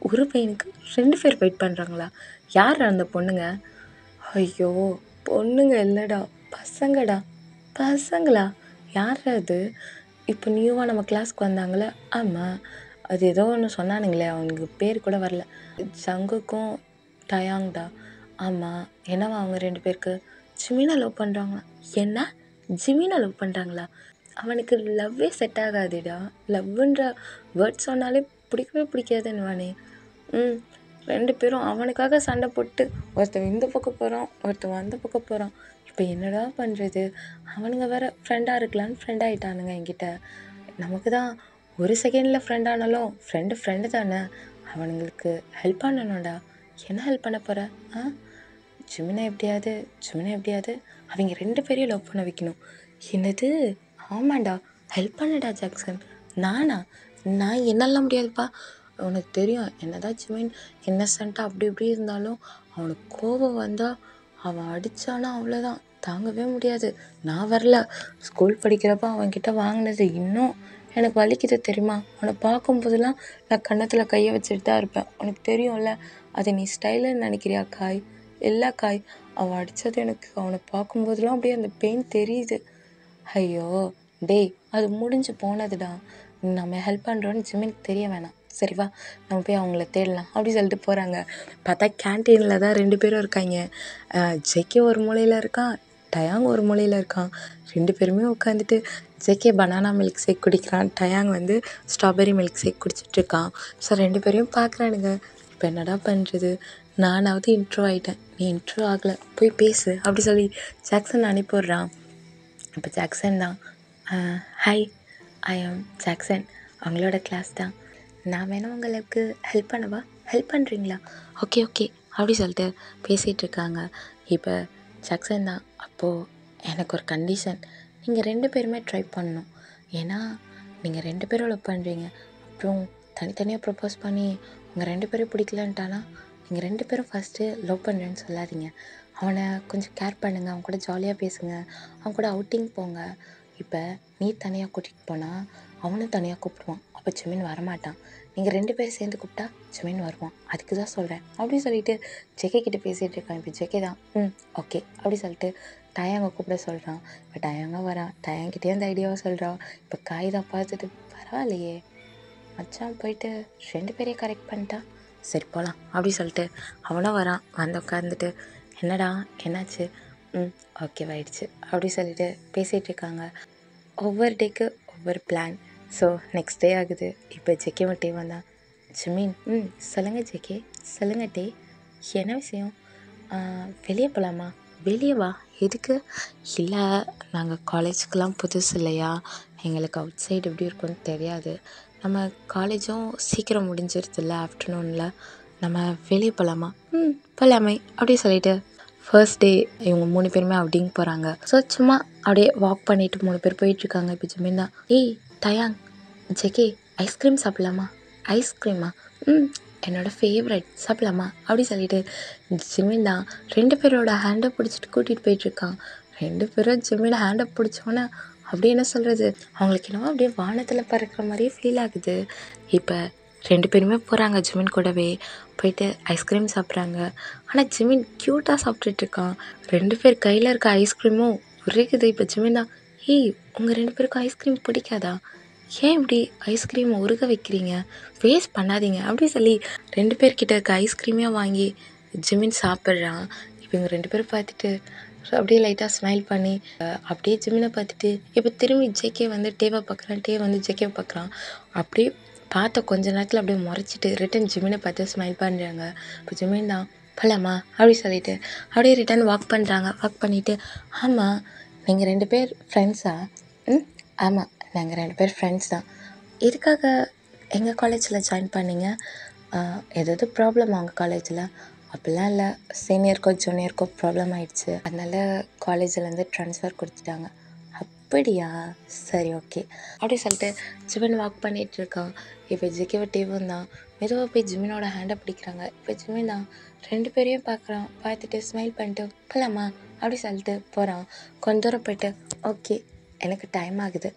ஒரு பையனுக்கு 2 பேர் ஃபைட் பண்ணுறாங்களா? யார் அந்த பொண்ணுங்க? ஐயோ பொண்ணுங்க இல்லைடா, பசங்களா? யார் அது? இப்போ நியூவாக நம்ம கிளாஸ்க்கு வந்தாங்களே, ஆமாம் அது ஏதோ ஒன்று சொன்னானுங்களே, அவனுக்கு பேர் கூட வரல. ஜங்குக்கும் டயாங்டா. ஆமாம் என்னவா அவங்க 2 பேருக்கு? ஜிமினை லவ் பண்ணுறாங்களா? என்ன ஜிமினை லவ் பண்ணுறாங்களா? அவனுக்கு லவ்வே செட் ஆகாதுடா, லவ்ன்ற வேர்ட் சொன்னாலே பிடிக்கவே பிடிக்காதுன்னுவானே. 2 பேரும் அவனுக்காக சண்டை போட்டு ஒருத்தன் இந்த பக்கம் போகிறான், ஒருத்தன் அந்த பக்கம் போகிறான். இப்போ என்னடா பண்ணுறது? அவனுங்க வேறு ஃப்ரெண்டாக இருக்கலான்னு ஃப்ரெண்ட் ஆகிட்டானுங்க என்கிட்ட. நமக்கு தான் ஒரு செகண்டில் ஃப்ரெண்ட் ஆனாலும் ஃப்ரெண்டு தானே, அவனுங்களுக்கு ஹெல்ப் பண்ணணும்டா. என்ன ஹெல்ப் பண்ண போகிற? ஜிமினை எப்படியாவது அவங்க 2 பேரையும் லவ் பண்ண வைக்கணும். என்னது? ஆமாண்டா ஹெல்ப் பண்ணுடா ஜாக்சன். நான் என்னெல்லாம் முடியாதுப்பா, உனக்கு தெரியும் என்னதான் ஜிமின் இன்னசென்ட்டாக அப்படி இப்படி இருந்தாலும் அவனுக்கு கோபம் வந்தால் அவன் அடித்தானா அவ்வளோதான், தாங்கவே முடியாது. நான் வரல, ஸ்கூல் படிக்கிறப்ப அவன்கிட்ட வாங்கினது இன்னும் எனக்கு வலிக்குது தெரியுமா? அவனை பார்க்கும்போதெல்லாம் நான் கன்னத்தில் கையை வச்சுட்டு தான் இருப்பேன். உனக்கு தெரியும்ல, அது நீ ஸ்டைலுன்னு நினைக்கிறியா காய்? இல்லை காய், அவன் அடித்தது எனக்கு அவனை பார்க்கும்போதெல்லாம் அப்படியே அந்த பெயின் தெரியுது. ஐயோ டேய், அது முடிஞ்சு போனதுடா. நம்ம ஹெல்ப் பண்ணுறோன்னு ஜிம்மினுக்கு தெரிய வேணாம். சரி வா, நம்ம போய் அவங்கள தேடலாம் அப்படி சொல்லிட்டு போகிறாங்க. பார்த்தா கேன்டீனில் தான் 2 பேரும் இருக்காங்க. ஜெக்கே ஒரு மூலையில் இருக்கான், டயாங் ஒரு மூலையில் இருக்கான். 2 பேருமே உட்காந்துட்டு ஜெக்கே பனானா மில்க் ஷேக் குடிக்கிறான், டயாங் வந்து ஸ்ட்ராபெரி மில்க் ஷேக் குடிச்சிட்ருக்கான். ஸோ 2 பேரையும் பார்க்குறானுங்க. இப்போ என்னடா பண்ணுறது? நானாவது இன்ட்ரோ ஆகிட்டேன், நீ இன்ட்ரோ ஆகலை, போய் பேசு அப்படி சொல்லி ஜாக்சன் அனுப்பிவிட்றான். இப்போ ஜாக்சன் தான், ஹாய், ஐ ஆம் ஜாக்சன், அவங்களோட கிளாஸ் தான். நான் வேணா உங்களுக்கு ஹெல்ப் பண்ணவா? ஹெல்ப் பண்ணுறீங்களா? ஓகே ஓகே அப்படி சொல்லிட்டு பேசிகிட்டு இருக்காங்க. இப்போ ஜாக்சன் தான், அப்போது எனக்கு ஒரு கண்டிஷன், நீங்கள் 2 பேருமே ட்ரை பண்ணணும். ஏன்னா நீங்கள் 2 பேரும் லவ் பண்ணுறீங்க, அப்புறம் தனித்தனியாக ப்ரப்போஸ் பண்ணி உங்கள் 2 பேரும் பிடிக்கலன்ட்டானா நீங்கள் 2 பேரும் ஃபஸ்ட்டு லவ் பண்ணுறேன்னு சொல்லாதீங்க. அவனை கொஞ்சம் கேர் பண்ணுங்கள், அவன் கூட ஜாலியாக பேசுங்க, அவன் கூட அவுட்டிங் போங்க. இப்போ நீ தனியாக கூட்டிகிட்டு போனால் அவனும் தனியாக கூப்பிடுவான், அப்போ ஜிமின் வரமாட்டான். நீங்கள் 2 பேரும் சேர்ந்து கூப்பிட்டா ஜிமின் வருவான், அதுக்கு தான் சொல்கிறேன் அப்படின்னு சொல்லிட்டு ஜெகே கிட்டே பேசிகிட்டு இருக்கான். இப்போ ஜெகே தான் ஓகே அப்படி சொல்லிட்டு டயாங்கை கூப்பிட சொல்கிறான். இப்போ டயாங்க வரான், டயாங்கிட்டே அந்த ஐடியாவை சொல்கிறான். இப்போ காகிதா பார்த்துட்டு பரவாயில்லையே மச்சான் போயிட்டு 2 பேரையும் கரெக்ட் பண்ணிட்டா, சரி போகலாம் அப்படி சொல்லிட்டு அவனும் வரான். வந்து உட்காந்துட்டு என்னடா என்னாச்சு? ஓகேவாயிடுச்சு அப்படி சொல்லிட்டு பேசிகிட்டு இருக்காங்க. ஒவ்வொரு டேக்கு ஒவ்வொரு பிளான். ஸோ நெக்ஸ்ட் டே ஆகுது. இப்போ ஜெகே டே வந்தான். ஜிமின் சொல்லுங்கள் ஜெகே, சொல்லுங்கள் டே, என்ன விஷயம்? வெளியே போகலாமா? வெளியே வா, எதுக்கு? இல்லை, நாங்கள் காலேஜுக்கெலாம் புதுசு இல்லையா, எங்களுக்கு அவுட் சைடு எப்படி இருக்குன்னு தெரியாது. நம்ம காலேஜும் சீக்கிரம் முடிஞ்சிருதுல்ல, ஆஃப்டர்நூனில் நம்ம வெளியே போகலாமா? போகலாமே அப்படி சொல்லிட்டு ஃபர்ஸ்ட் டே இவங்க 3 பேருமே அவுட்டிங் போகிறாங்க. ஸோ சும்மா அப்படியே வாக் பண்ணிவிட்டு 3 பேர் போயிட்டுருக்காங்க. இப்போ ஜிமின் தான், ஏய் டயாங், ஜெகே ஐஸ்கிரீம் சாப்பிட்லாமா? ஐஸ்கிரீமா? என்னோடய ஃபேவரட், சாப்பிட்லாமா அப்படி சொல்லிட்டு ஜிமின் தான் 2 பேரோட ஹேண்டை பிடிச்சிட்டு கூட்டிகிட்டு போயிட்டுருக்கான். 2 பேரும் ஜிமின் ஹேண்டை பிடிச்சோன்னே அப்படி என்ன சொல்கிறது, அவங்களுக்கு என்னவோ அப்படியே வானத்தில் பறக்கிற மாதிரியே ஃபீல் ஆகுது. இப்போ 2 பேருமே போகிறாங்க ஜிமின் கூடவே, போயிட்டு ஐஸ்கிரீம் சாப்பிட்றாங்க. ஆனால் ஜிமின் க்யூட்டாக சாப்பிட்டுட்ருக்கான். 2 பேர் கையில் இருக்க ஐஸ்கிரீமும் உரைக்குது. இப்போ ஜிமின் தான், ஏய் உங்கள் 2 பேருக்கும் ஐஸ்கிரீம் பிடிக்காதா? ஏன் இப்படி ஐஸ்கிரீம் உருக வைக்கிறீங்க, வேஸ்ட் பண்ணாதீங்க அப்படி சொல்லி 2 பேர்கிட்ட இருக்க ஐஸ்கிரீமையும் வாங்கி ஜிமின் சாப்பிட்றான். இப்போ இவங்க 2 பேரும் பார்த்துட்டு அப்படியே லைட்டாக ஸ்மைல் பண்ணி அப்படியே ஜிமினை பார்த்துட்டு இப்போ திரும்பி ஜேகே வந்து டேவை பார்க்குறான், டே வந்து ஜேகேவை பார்க்குறான். அப்படியே பார்த்த கொஞ்ச நேரத்தில் அப்படியே முறைச்சிட்டு ரிட்டன் ஜிமினை பார்த்து ஸ்மைல் பண்ணுறாங்க. இப்போ ஜிமின் தான், போகலாமா அப்படி சொல்லிட்டு அப்படியே ரிட்டன் வாக் பண்ணுறாங்க. வாக் பண்ணிவிட்டு, ஆமாம் நீங்கள் 2 பேர் ஃப்ரெண்ட்ஸா? ஆமாம் நாங்கள் 2 பேர் ஃப்ரெண்ட்ஸ் தான். எதுக்காக எங்கள் காலேஜில் ஜாயின் பண்ணிங்க? ஏதாவது ப்ராப்ளம் உங்கள் காலேஜில்? அப்படிலாம் இல்லை, சீனியருக்கோ ஜூனியருக்கோ ப்ராப்ளம் ஆகிடுச்சு, அதனால் காலேஜிலேருந்து ட்ரான்ஸ்ஃபர் கொடுத்துட்டாங்க. அப்படியா, சரி ஓகே அப்படி சொல்லிட்டு ஜிமின் வாக் பண்ணிகிட்ருக்கான். இப்போ ஜிகேவை டேவும் தான் மெதுவாக போய் ஜிமினோட ஹேண்டை பிடிக்கிறாங்க. இப்போ ஜிமின் தான் 2 பேரையும் பார்க்குறான். பார்த்துட்டு ஸ்மைல் பண்ணிட்டு போகலாமா அப்படி சொல்லிட்டு போகிறான். கொஞ்ச தூரம் போய்ட்டு, ஓகே எனக்கு டைம் ஆகுது,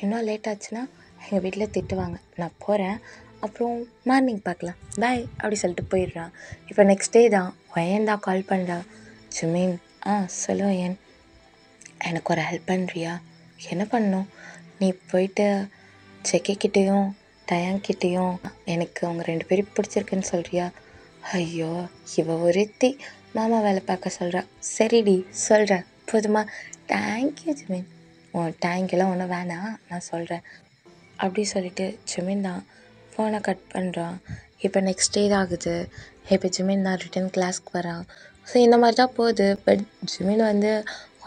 இன்னும் லேட் ஆச்சுன்னா எங்கள் வீட்டில் திட்டுவாங்க, நான் போகிறேன், அப்புறம் மார்னிங் பார்க்கலாம், பாய் அப்படி சொல்லிட்டு போயிடுறான். இப்போ நெக்ஸ்ட் டே தான் ஒயன் தான் கால் பண்ணுறான். ஜிமின், சொல்லு ஒயன், எனக்கு ஒரு ஹெல்ப் பண்ணுறியா? என்ன பண்ணணும்? நீ போயிட்டு ஜெகேக்கிட்டேயும் டயாங்கிட்டேயும் எனக்கு அவங்க 2 பேரும் பிடிச்சிருக்குன்னு சொல்கிறியா? ஐயோ இவ ஒருத்தி மாமா வேலை பார்க்க சொல்கிறா. சரிடி சொல்கிறேன், போதுமா? Thank you Jimin. தேங்க்யூலாம் ஒன்றும் வேணாம், நான் சொல்கிறேன் அப்படி சொல்லிட்டு ஜிமின் தான் ஃபோனை கட் பண்ணுறான். இப்போ நெக்ஸ்ட் டே தான் ஆகுது. இப்போ ஜிமின் தான் ரிட்டன் கிளாஸ்க்கு வரான். ஸோ இந்த மாதிரி தான் போகுது. பட் ஜிமின் வந்து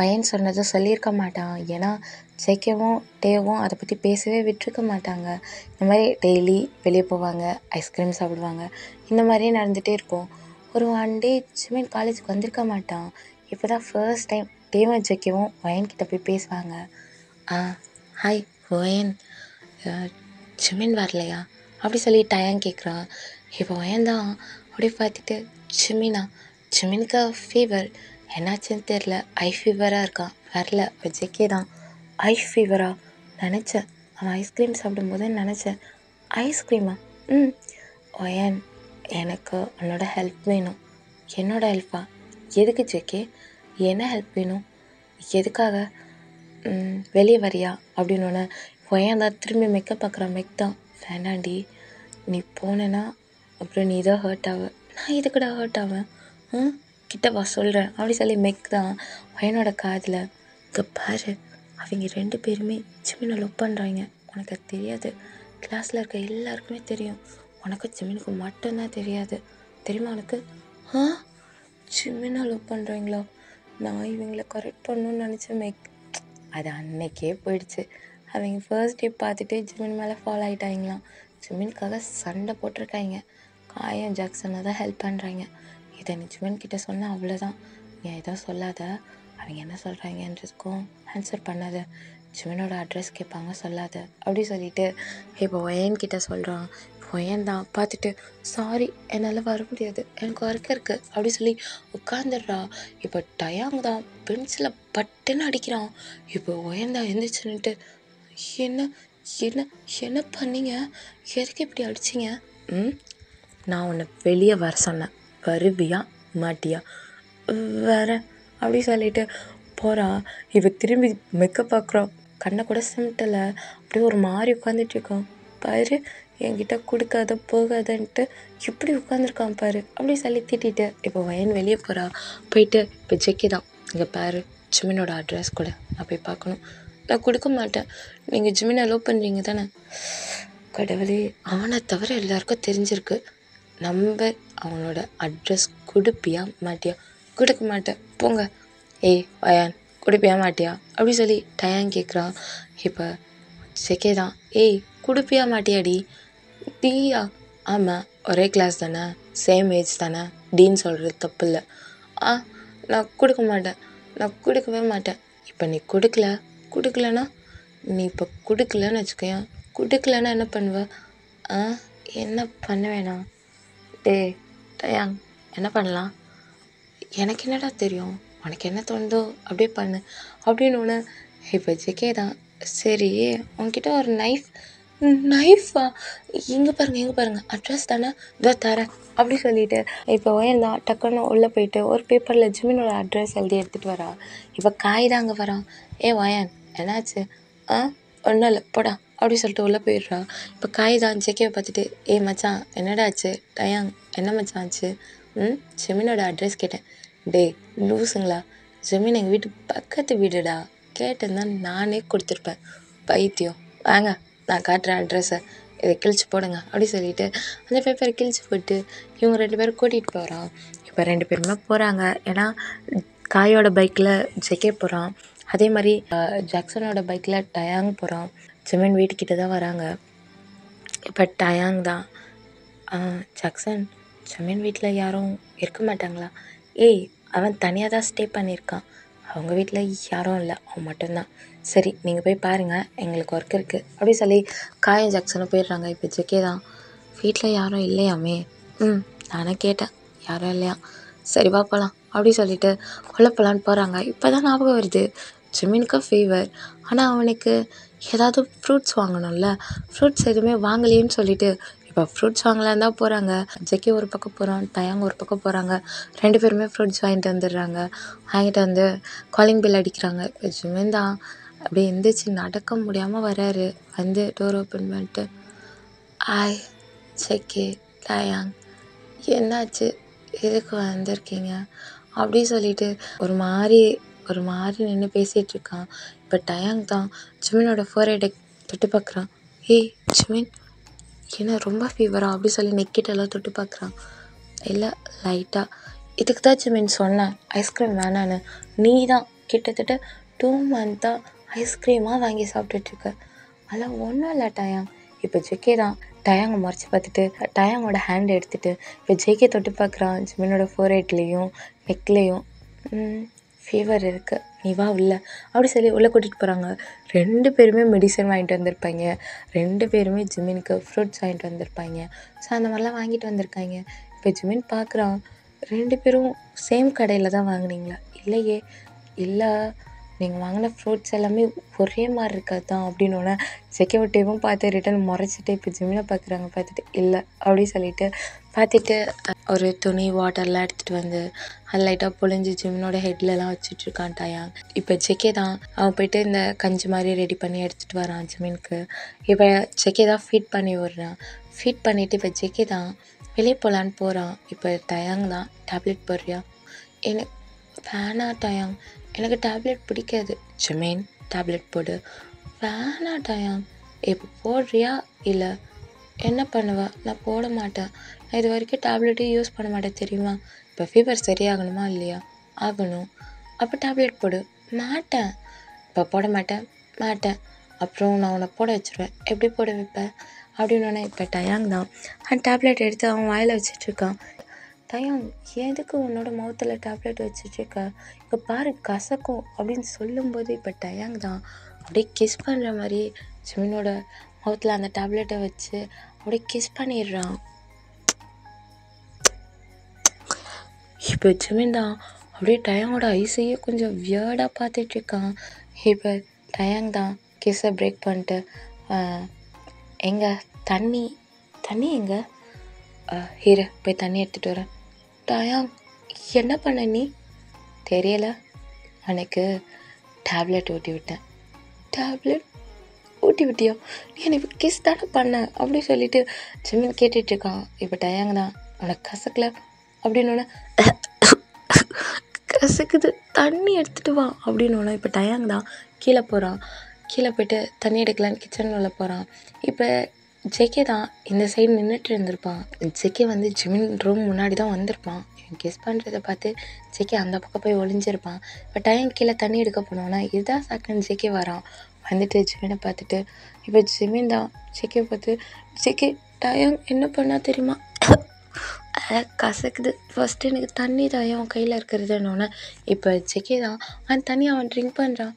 ஒயன் சொன்னதை சொல்லியிருக்க மாட்டான். ஏன்னா ஜேகேவும் டேவும் அதை பற்றி பேசவே விட்டுருக்க மாட்டாங்க. இந்த மாதிரி டெய்லி வெளியே போவாங்க, ஐஸ்கிரீம் சாப்பிடுவாங்க, இந்த மாதிரியே நடந்துகிட்டே இருக்கும். ஒரு 1 டே ஜிமின் காலேஜுக்கு வந்திருக்க மாட்டான். இப்போ தான் ஃபர்ஸ்ட் டைம் டேவும் ஜேகேவும் ஒயன்கிட்ட போய் பேசுவாங்க. ஹாய் ஒயன், ஜிமின் வரலையா அப்படி சொல்லி டயாங் கேட்குறான். இப்போ ஒயன் தான் அப்படியே பார்த்துட்டு, ஜிமினா, ஜிமினுக்கு ஃபீவர், என்னாச்சுன்னு தெரில, ஐ ஃபீவராக இருக்கான், வரல. ஜெகே தான் ஐ ஃபீவரா நினச்சேன். அவன் ஐஸ்கிரீம் சாப்பிடும்போது நினச்சேன், ஐஸ்கிரீமா? ம். ஒயன், எனக்கு உன்னோட ஹெல்ப் வேணும். என்னோட ஹெல்ப்பா? எதுக்கு ஜெகே? என்ன ஹெல்ப் வேணும்? எதுக்காக? வெளியே வரியா அப்படின்னோடனே ஒயன் தான் திரும்பி மேக்கப் பார்க்குறான். மெக் தான், வேண்டாண்டி, நீ போனேன்னா அப்புறம் நீ தான் ஹர்ட் ஆவ. நான் எதுக்குடா ஹர்ட் ஆவேன்? கிட்ட வா சொல்கிறேன் அப்படி சொல்லி மெக் தான் ஒயனோட காதில், இங்கே பாரு, அவங்க 2 பேருமே ஜிமினை லவ் பண்ணுறாங்க, உனக்கு அது தெரியாது. கிளாஸில் இருக்க எல்லாருக்குமே தெரியும், உனக்கும் ஜிமினுக்கு மட்டும்தான் தெரியாது, தெரியுமா உனக்கு? ஜிமினை லவ் பண்ணுறீங்களா? நான் இவங்களை கரெக்ட் பண்ணணும்னு நினச்சேன் மெக். அது அன்னைக்கே போயிடுச்சு. அவங்க ஃபர்ஸ்ட் டே பார்த்துட்டு ஜிமின் மேலே ஃபாலோ ஆகிட்டாங்களாம். ஜிமினுக்காக சண்டை போட்டிருக்காங்க. காயம் ஜாக்சனை தான் ஹெல்ப் பண்ணுறாங்க. இதை நீ ஜிமின் கிட்ட சொன்னால் அவ்வளோதான். நீ எதுவும் சொல்லாத, அவங்க என்ன சொல்கிறாங்கன்றதுக்கும் ஆன்சர் பண்ணாத. ஜிமினோட அட்ரஸ் கேட்பாங்க, சொல்லாத அப்படி சொல்லிட்டு இப்போ ஒயன்கிட்ட சொல்கிறான். ஒயன் தான் பார்த்துட்டு, சாரி, என்னால் வர முடியாது, எனக்கு ஒர்க் இருக்குது அப்படி சொல்லி உட்காந்துடுறா. இப்போ டயாங் தான் பென்சிலில் பட்டுன்னு அடிக்கிறான். இப்போ ஒயன் தான் எழுந்திரிச்சுன்னுட்டு, என்ன என்ன என்ன பண்ணீங்க? எதுக்கு இப்படி அடிச்சிங்க? நான் உன்னை வெளியே வர சொன்னேன், வருவியா மாட்டியா? வேற அப்படி சொல்லிட்டு போகிறா. இப்போ திரும்பி மெக்கப் பார்க்குறோம், கண்ணை கூட சிமிட்டலை, அப்படியே ஒரு மாதிரி உட்காந்துட்டு இருக்கோம். பாரு, என்கிட்ட கொடுக்காத போகாதன்ட்டு இப்படி உட்காந்துருக்கான் பாரு அப்படி சொல்லி திட்டிட்டு இப்போ வயன் வெளியே போகிறா. போயிட்டு இப்போ ஜெக்கி தான், இங்கே பாரு, ஜிமினோட அட்ரஸ் கூட, நான் போய் பார்க்கணும். நான் கொடுக்க மாட்டேன், நீங்கள் ஜிமினை லவ் பண்ணுறீங்க தானே? கடவுளே, அவனை தவிர எல்லாருக்கும் தெரிஞ்சிருக்கு. நம்ம அவனோட அட்ரஸ் கொடுப்பியா மாட்டியா? கொடுக்க மாட்டேன், போங்க. ஏய் வயான், கொடுப்பியா மாட்டியா அப்படி சொல்லி டயாங் கேட்குறான். இப்போ ஜெகே தான், ஏய் கொடுப்பியா மாட்டியாடி? டீயா? ஆமாம், ஒரே கிளாஸ் தானே, சேம் ஏஜ் தானே, டீன்னு சொல்கிறது தப்பு இல்லை. நான் கொடுக்க மாட்டேன், நான் கொடுக்கவே மாட்டேன். இப்போ நீ கொடுக்கலன்னா நீ இப்போ கொடுக்கலன்னு வச்சுக்கோயேன், கொடுக்கலன்னா என்ன பண்ணுவ? என்ன பண்ணுவேண்ணா? டயாங், என்ன பண்ணலாம்? எனக்கு என்னடா தெரியும், உனக்கு என்ன தோணுதோ அப்படியே பண்ணு அப்படின்னு ஒன்று. இப்போ ஜெகே தான், சரி உன்கிட்ட ஒரு நைஃபா? இங்கே பாருங்கள் அட்ரஸ் தானே, இதோ தரேன் அப்படி சொல்லிட்டு இப்போ ஒயன் தான் டக்குன்னு உள்ளே போயிட்டு ஒரு பேப்பரில் ஜிமினோட அட்ரஸ் எழுதி எடுத்துகிட்டு வரா. இப்போ காய் தான் அங்கே வரான். ஒயன், என்னாச்சு? ஒன்றும் இல்லை, போடா அப்படி சொல்லிட்டு உள்ளே போயிடுறா. இப்போ காய் தான் ஜெகேவை பார்த்துட்டு, மச்சான் என்னடா ஆச்சு? டயாங், என்ன மச்சான் ஆச்சு? ஜெமினோட அட்ரஸ் கேட்டேன். லூஸுங்களா, ஜெமின் எங்கள் வீட்டு பக்கத்து வீடுடா, கேட்டிருந்தா நானே கொடுத்துருப்பேன், பைத்தியம். வாங்க, நான் காட்டுறேன் அட்ரஸை, இதை கிழிச்சு போடுங்க அப்படி சொல்லிட்டு அந்த பேப்பரை கிழிச்சு போட்டு இவங்க 2 பேரும் கூட்டிகிட்டு போகிறான். இப்போ 2 பேருமே போகிறாங்க. ஏன்னா காயோட பைக்கில் ஜெகே போகிறான், அதே மாதிரி ஜாக்சனோட பைக்கில் டயாங் போகிறான். ஜிமின் வீட்டுக்கிட்ட தான் வராங்க. இப்போ டயாங் தான், ஜாக்சன், ஜிமின் வீட்டில் யாரும் இருக்க மாட்டாங்களா? அவன் தனியாக தான் ஸ்டே பண்ணியிருக்கான், அவங்க வீட்டில் யாரும் இல்லை, அவன் மட்டும்தான். சரி, நீங்கள் போய் பாருங்கள், எங்களுக்கு ஒர்க் இருக்குது அப்படி சொல்லி காயும் ஜாக்சனும் போயிடுறாங்க. இப்போ ஜெகே தான், வீட்டில் யாரும் இல்லையாமே? நானே கேட்டேன், யாரும் இல்லையா? சரி வா போகலாம் அப்படி சொல்லிட்டு உள்ளே போகலான்னு போகிறாங்க. இப்போ தான் ஞாபகம் வருது, ஜிமினுக்கு ஃபீவர், ஆனால் அவனுக்கு ஏதாவது ஃப்ரூட்ஸ் வாங்கணும்ல, ஃப்ரூட்ஸ் எதுவுமே வாங்கலேன்னு சொல்லிட்டு இப்போ ஃப்ரூட்ஸ் வாங்கலான்னு தான் போகிறாங்க. ஜெக்கி ஒரு பக்கம் போகிறான், டயாங் ஒரு பக்கம் போகிறாங்க. 2 பேருமே ஃப்ரூட்ஸ் வாங்கிட்டு வந்துடுறாங்க. வாங்கிட்டு வந்து காலிங் பெல் அடிக்கிறாங்க. இப்போ ஜிமின் தான் அப்படியே எந்திரிச்சு நடக்க முடியாமல் வராரு. வந்து டோர் ஓப்பன் பண்ணிட்டு, ஜெக்கி, டயாங், என்னாச்சு, எதுக்கு வந்திருக்கீங்க அப்படி சொல்லிட்டு ஒரு மாதிரி நின்று பேசிகிட்டு இருக்கான். இப்போ டயாங் தான் ஜிமினோட ஃபோர்ஹெட்டை தொட்டு பார்க்குறான். ஜிமின், என்ன ரொம்ப ஃபீவரா அப்படி சொல்லி நெக்கிட்டெல்லாம் தொட்டு பார்க்குறான். இல்லை, லைட்டாக. இதுக்கு தான் ஜிமின் சொன்னேன் ஐஸ்கிரீம் வேணான்னு, நீ தான் கிட்டத்தட்ட 2 மந்த்தாக ஐஸ்கிரீமாக வாங்கி சாப்பிட்டுட்ருக்க. அதெல்லாம் ஒன்றும் இல்லை டயாங். இப்போ ஜெகே தான் டயாங்கை மறைச்சி பார்த்துட்டு டயாங்கோட ஹேண்ட் எடுத்துகிட்டு இப்போ ஜெகே தொட்டு பார்க்குறான். ஜிமினோட ஃபோர்ஹெட்லேயும் நெக்லேயும். ஃபீவர் இருக்குது, நீ வா உள்ள அப்படி சொல்லி உள்ளே கூட்டிகிட்டு போகிறாங்க. 2 பேருமே மெடிசன் வாங்கிட்டு வந்திருப்பாங்க, 2 பேருமே ஜிமினுக்கு ஃப்ரூட்ஸ் வாங்கிட்டு வந்திருப்பாங்க. ஸோ அந்த மாதிரிலாம் வாங்கிட்டு வந்திருக்காங்க. இப்போ ஜிமின் பார்க்குறான், 2 பேரும் சேம் கடையில் தான் வாங்குனீங்களா? இல்லையே. இல்லை, நீங்கள் வாங்கின ஃப்ரூட்ஸ் எல்லாமே ஒரே மாதிரி இருக்காது தான் அப்படின்னோடனே செக்யூரிட்டியும் பார்த்து ரிட்டன் முறைச்சிட்டு இப்போ ஜிமினை பார்க்குறாங்க. பார்த்துட்டு இல்லை அப்படி சொல்லிட்டு பார்த்துட்டு ஒரு துணி வாட்டர்லாம் எடுத்துகிட்டு வந்து அது லைட்டாக பொழிஞ்சு ஜிமினோட ஹெட்லலாம் வச்சுட்ருக்கான் டயாங். இப்போ ஜெக்கே தான் அவன் போய்ட்டு இந்த கஞ்சி மாதிரி ரெடி பண்ணி எடுத்துகிட்டு வரான் ஜிமினுக்கு. இப்போ ஜெக்கே தான் ஃபீட் பண்ணி விட்றான். ஃபீட் பண்ணிவிட்டு இப்போ ஜெக்கே தான் வெளியே போகலான்னு போகிறான். இப்போ டயாங் தான் டேப்லெட் போடுறியா? எனக்கு வேணா டயாங், எனக்கு டேப்லெட் பிடிக்காது. ஜிமின் டேப்லெட் போடு. வேணா டயாங். இப்போ போடுறியா இல்லை என்ன பண்ணுவா? நான் போட மாட்டேன். நான் இது வரைக்கும் டேப்லெட்டே யூஸ் பண்ண மாட்டேன் தெரியுமா? இப்போ ஃபீவர் சரியாகணுமா இல்லையா? ஆகணும். அப்போ டேப்லெட் போடு. மாட்டேன். இப்போ போட மாட்டேன். அப்புறம் நான் உன்னை போட வச்சுருவேன். எப்படி போட வைப்பேன் அப்படின்னு. இப்போ டயாங் தான் அந்த டேப்லெட் எடுத்து அவன் வாயில் வச்சிட்ருக்கான். டயாங், எதுக்கு உன்னோட மவுத்தில் டேப்லெட் வச்சிட்ருக்க? இப்போ பாரு கசக்கும் அப்படின்னு சொல்லும்போது இப்போ டயாங் தான் அப்படியே கிஸ் பண்ணுற மாதிரி ஜிமினோட மவுத்தில் அந்த டேப்லெட்டை வச்சு அப்படியே கிஸ் பண்ணிடுறான். இப்போ ஜிமின் தான் அப்படியே டயாங்கோட ஐஸையே கொஞ்சம் வியர்டாக பார்த்துட்ருக்கான். இப்போ டயாங் தான் கிஸ்ஸை பிரேக் பண்ணிட்டு எங்கே தண்ணி எங்கே ஹீரோ போய் தண்ணி எடுத்துகிட்டு வரேன். டயாங், என்ன பண்ண நீ? தெரியல, எனக்கு டேப்லெட் ஊட்டி விட்டேன். டேப்லெட் ஊட்டி விட்டியா? நீ எனக்கு கிஸ் தானே பண்ண அப்படி சொல்லிட்டு ஜிமின் கேட்டுட்ருக்கான். இப்போ டயாங் தான் உனக்கு கசக்கல அப்படின்னு கசக்குது, தண்ணி எடுத்துகிட்டு வா அப்படின்னு. இப்போ டயாங் தான் கீழே போகிறான். கீழே போய்ட்டு தண்ணி எடுக்கலான்னு கிச்சன் உள்ள போகிறான். இப்போ ஜெக்கே தான் இந்த சைடு நின்றுட்டு இருந்திருப்பான். ஜெக்கே வந்து ஜிமின் ரூம் முன்னாடி தான் வந்திருப்பான். இவன் கெஸ் பண்ணுறதை பார்த்து ஜெக்கே அந்த பக்கம் போய் ஒளிஞ்சிருப்பான். இப்போ டயாங் கீழே தண்ணி எடுக்க போனோன்னா இதுதான் செகண்ட் ஜெக்கே வரான். வந்துட்டு ஜிமினை பார்த்துட்டு இப்போ ஜிமின் தான் ஜெக்கே பார்த்து, ஜெக்கே டயாங் என்ன பண்ணா தெரியுமா? கசக்குது, ஃபஸ்ட்டு எனக்கு தண்ணி தாயா அவன் கையில் இருக்கிறதுன்னொன்னே இப்போ ஜெக்கே தான் அந்த தண்ணி அவன் ட்ரிங்க் பண்ணுறான்.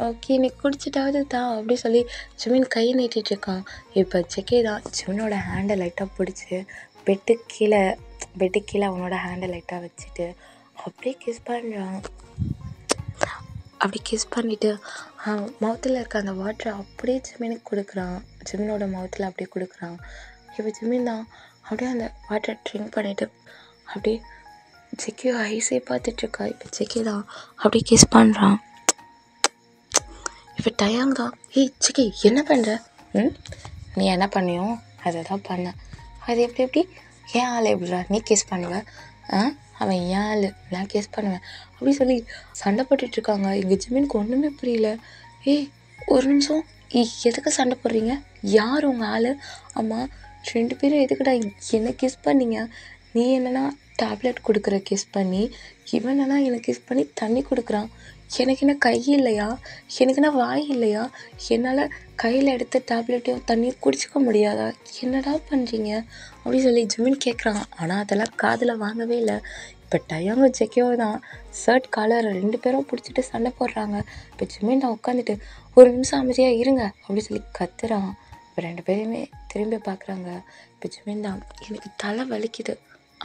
ஓகே நீ குடிச்சிட்டாவது தான் அப்படி சொல்லி ஜிமின் கை நீட்டிகிட்ருக்கான். இப்போ ஜெக்கே தான் ஜிமினோட ஹேண்டை லைட்டாக பிடிச்சி பெட்டு கீழே அவனோட ஹேண்டை லைட்டாக வச்சுட்டு அப்படியே கிஸ் பண்ணுறான். அப்படி கிஸ் பண்ணிவிட்டு மவுத்தில் இருக்க அந்த வாட்டரை அப்படியே ஜிமினுக்கு கொடுக்குறான். ஜிமினோட மவுத்தில் அப்படியே கொடுக்குறான். இப்போ ஜிமின் தான் அப்படியே அந்த வாட்டரை ட்ரிங்க் பண்ணிவிட்டு அப்படியே ஜெக்கியோ ஐஸே பார்த்துட்ருக்கா. இப்போ ஜெக்கே தான் அப்படியே கிஸ் பண்ணுறான். இப்போ டயாங் தான், ஏய் ஜெக்கே என்ன பண்ணுற? நீ என்ன பண்ணியோ அதை தான் பண்ண. அது எப்படி ஏன் ஆள் எப்படிடா நீ கிஸ் பண்ணுவேன்? அவன் ஏன் ஆள் நான் கிஸ் பண்ணுவேன் அப்படி சொல்லி சண்டை போட்டுட்ருக்காங்க. எங்கள் ஜிமினுக்கு ஒன்றுமே புரியல. ஏய் ஒரு நிமிஷம், எதுக்கு சண்டை போடுறீங்க? யார் உங்கள் ஆள்? ஆமாம் 2 பேரும் எதுக்குடா என்ன கிஸ் பண்ணீங்க? நீ என்னன்னா டேப்லெட் கொடுக்குற கிஸ் பண்ணி, இவன் என்னன்னா எனக்கு கிஸ் பண்ணி தண்ணி கொடுக்குறான். எனக்கு என்ன கை இல்லையா? எனக்கு என்ன வாய் இல்லையா? என்னால் கையில் எடுத்த டேப்லெட்டையும் தண்ணியும் குடிச்சிக்க முடியாதா? என்னடா பண்ணுறீங்க அப்படி சொல்லி ஜிமின் கேட்குறான். ஆனால் அதெல்லாம் காதில் வாங்கவே இல்லை. இப்போ டயாங்கோ ஜெக்கியோ தான் ஷர்ட் காலர் 2 பேரும் பிடிச்சிட்டு சண்டை போடுறாங்க. இப்போ ஜிமின் தான் உட்காந்துட்டு ஒரு நிமிஷம் அமைதியாக இருங்க அப்படி சொல்லி கத்துறான். இப்போ 2 பேருமே திரும்பி பார்க்குறாங்க. இப்போ ஜிமின் தான் எனக்கு தலை வலிக்குது,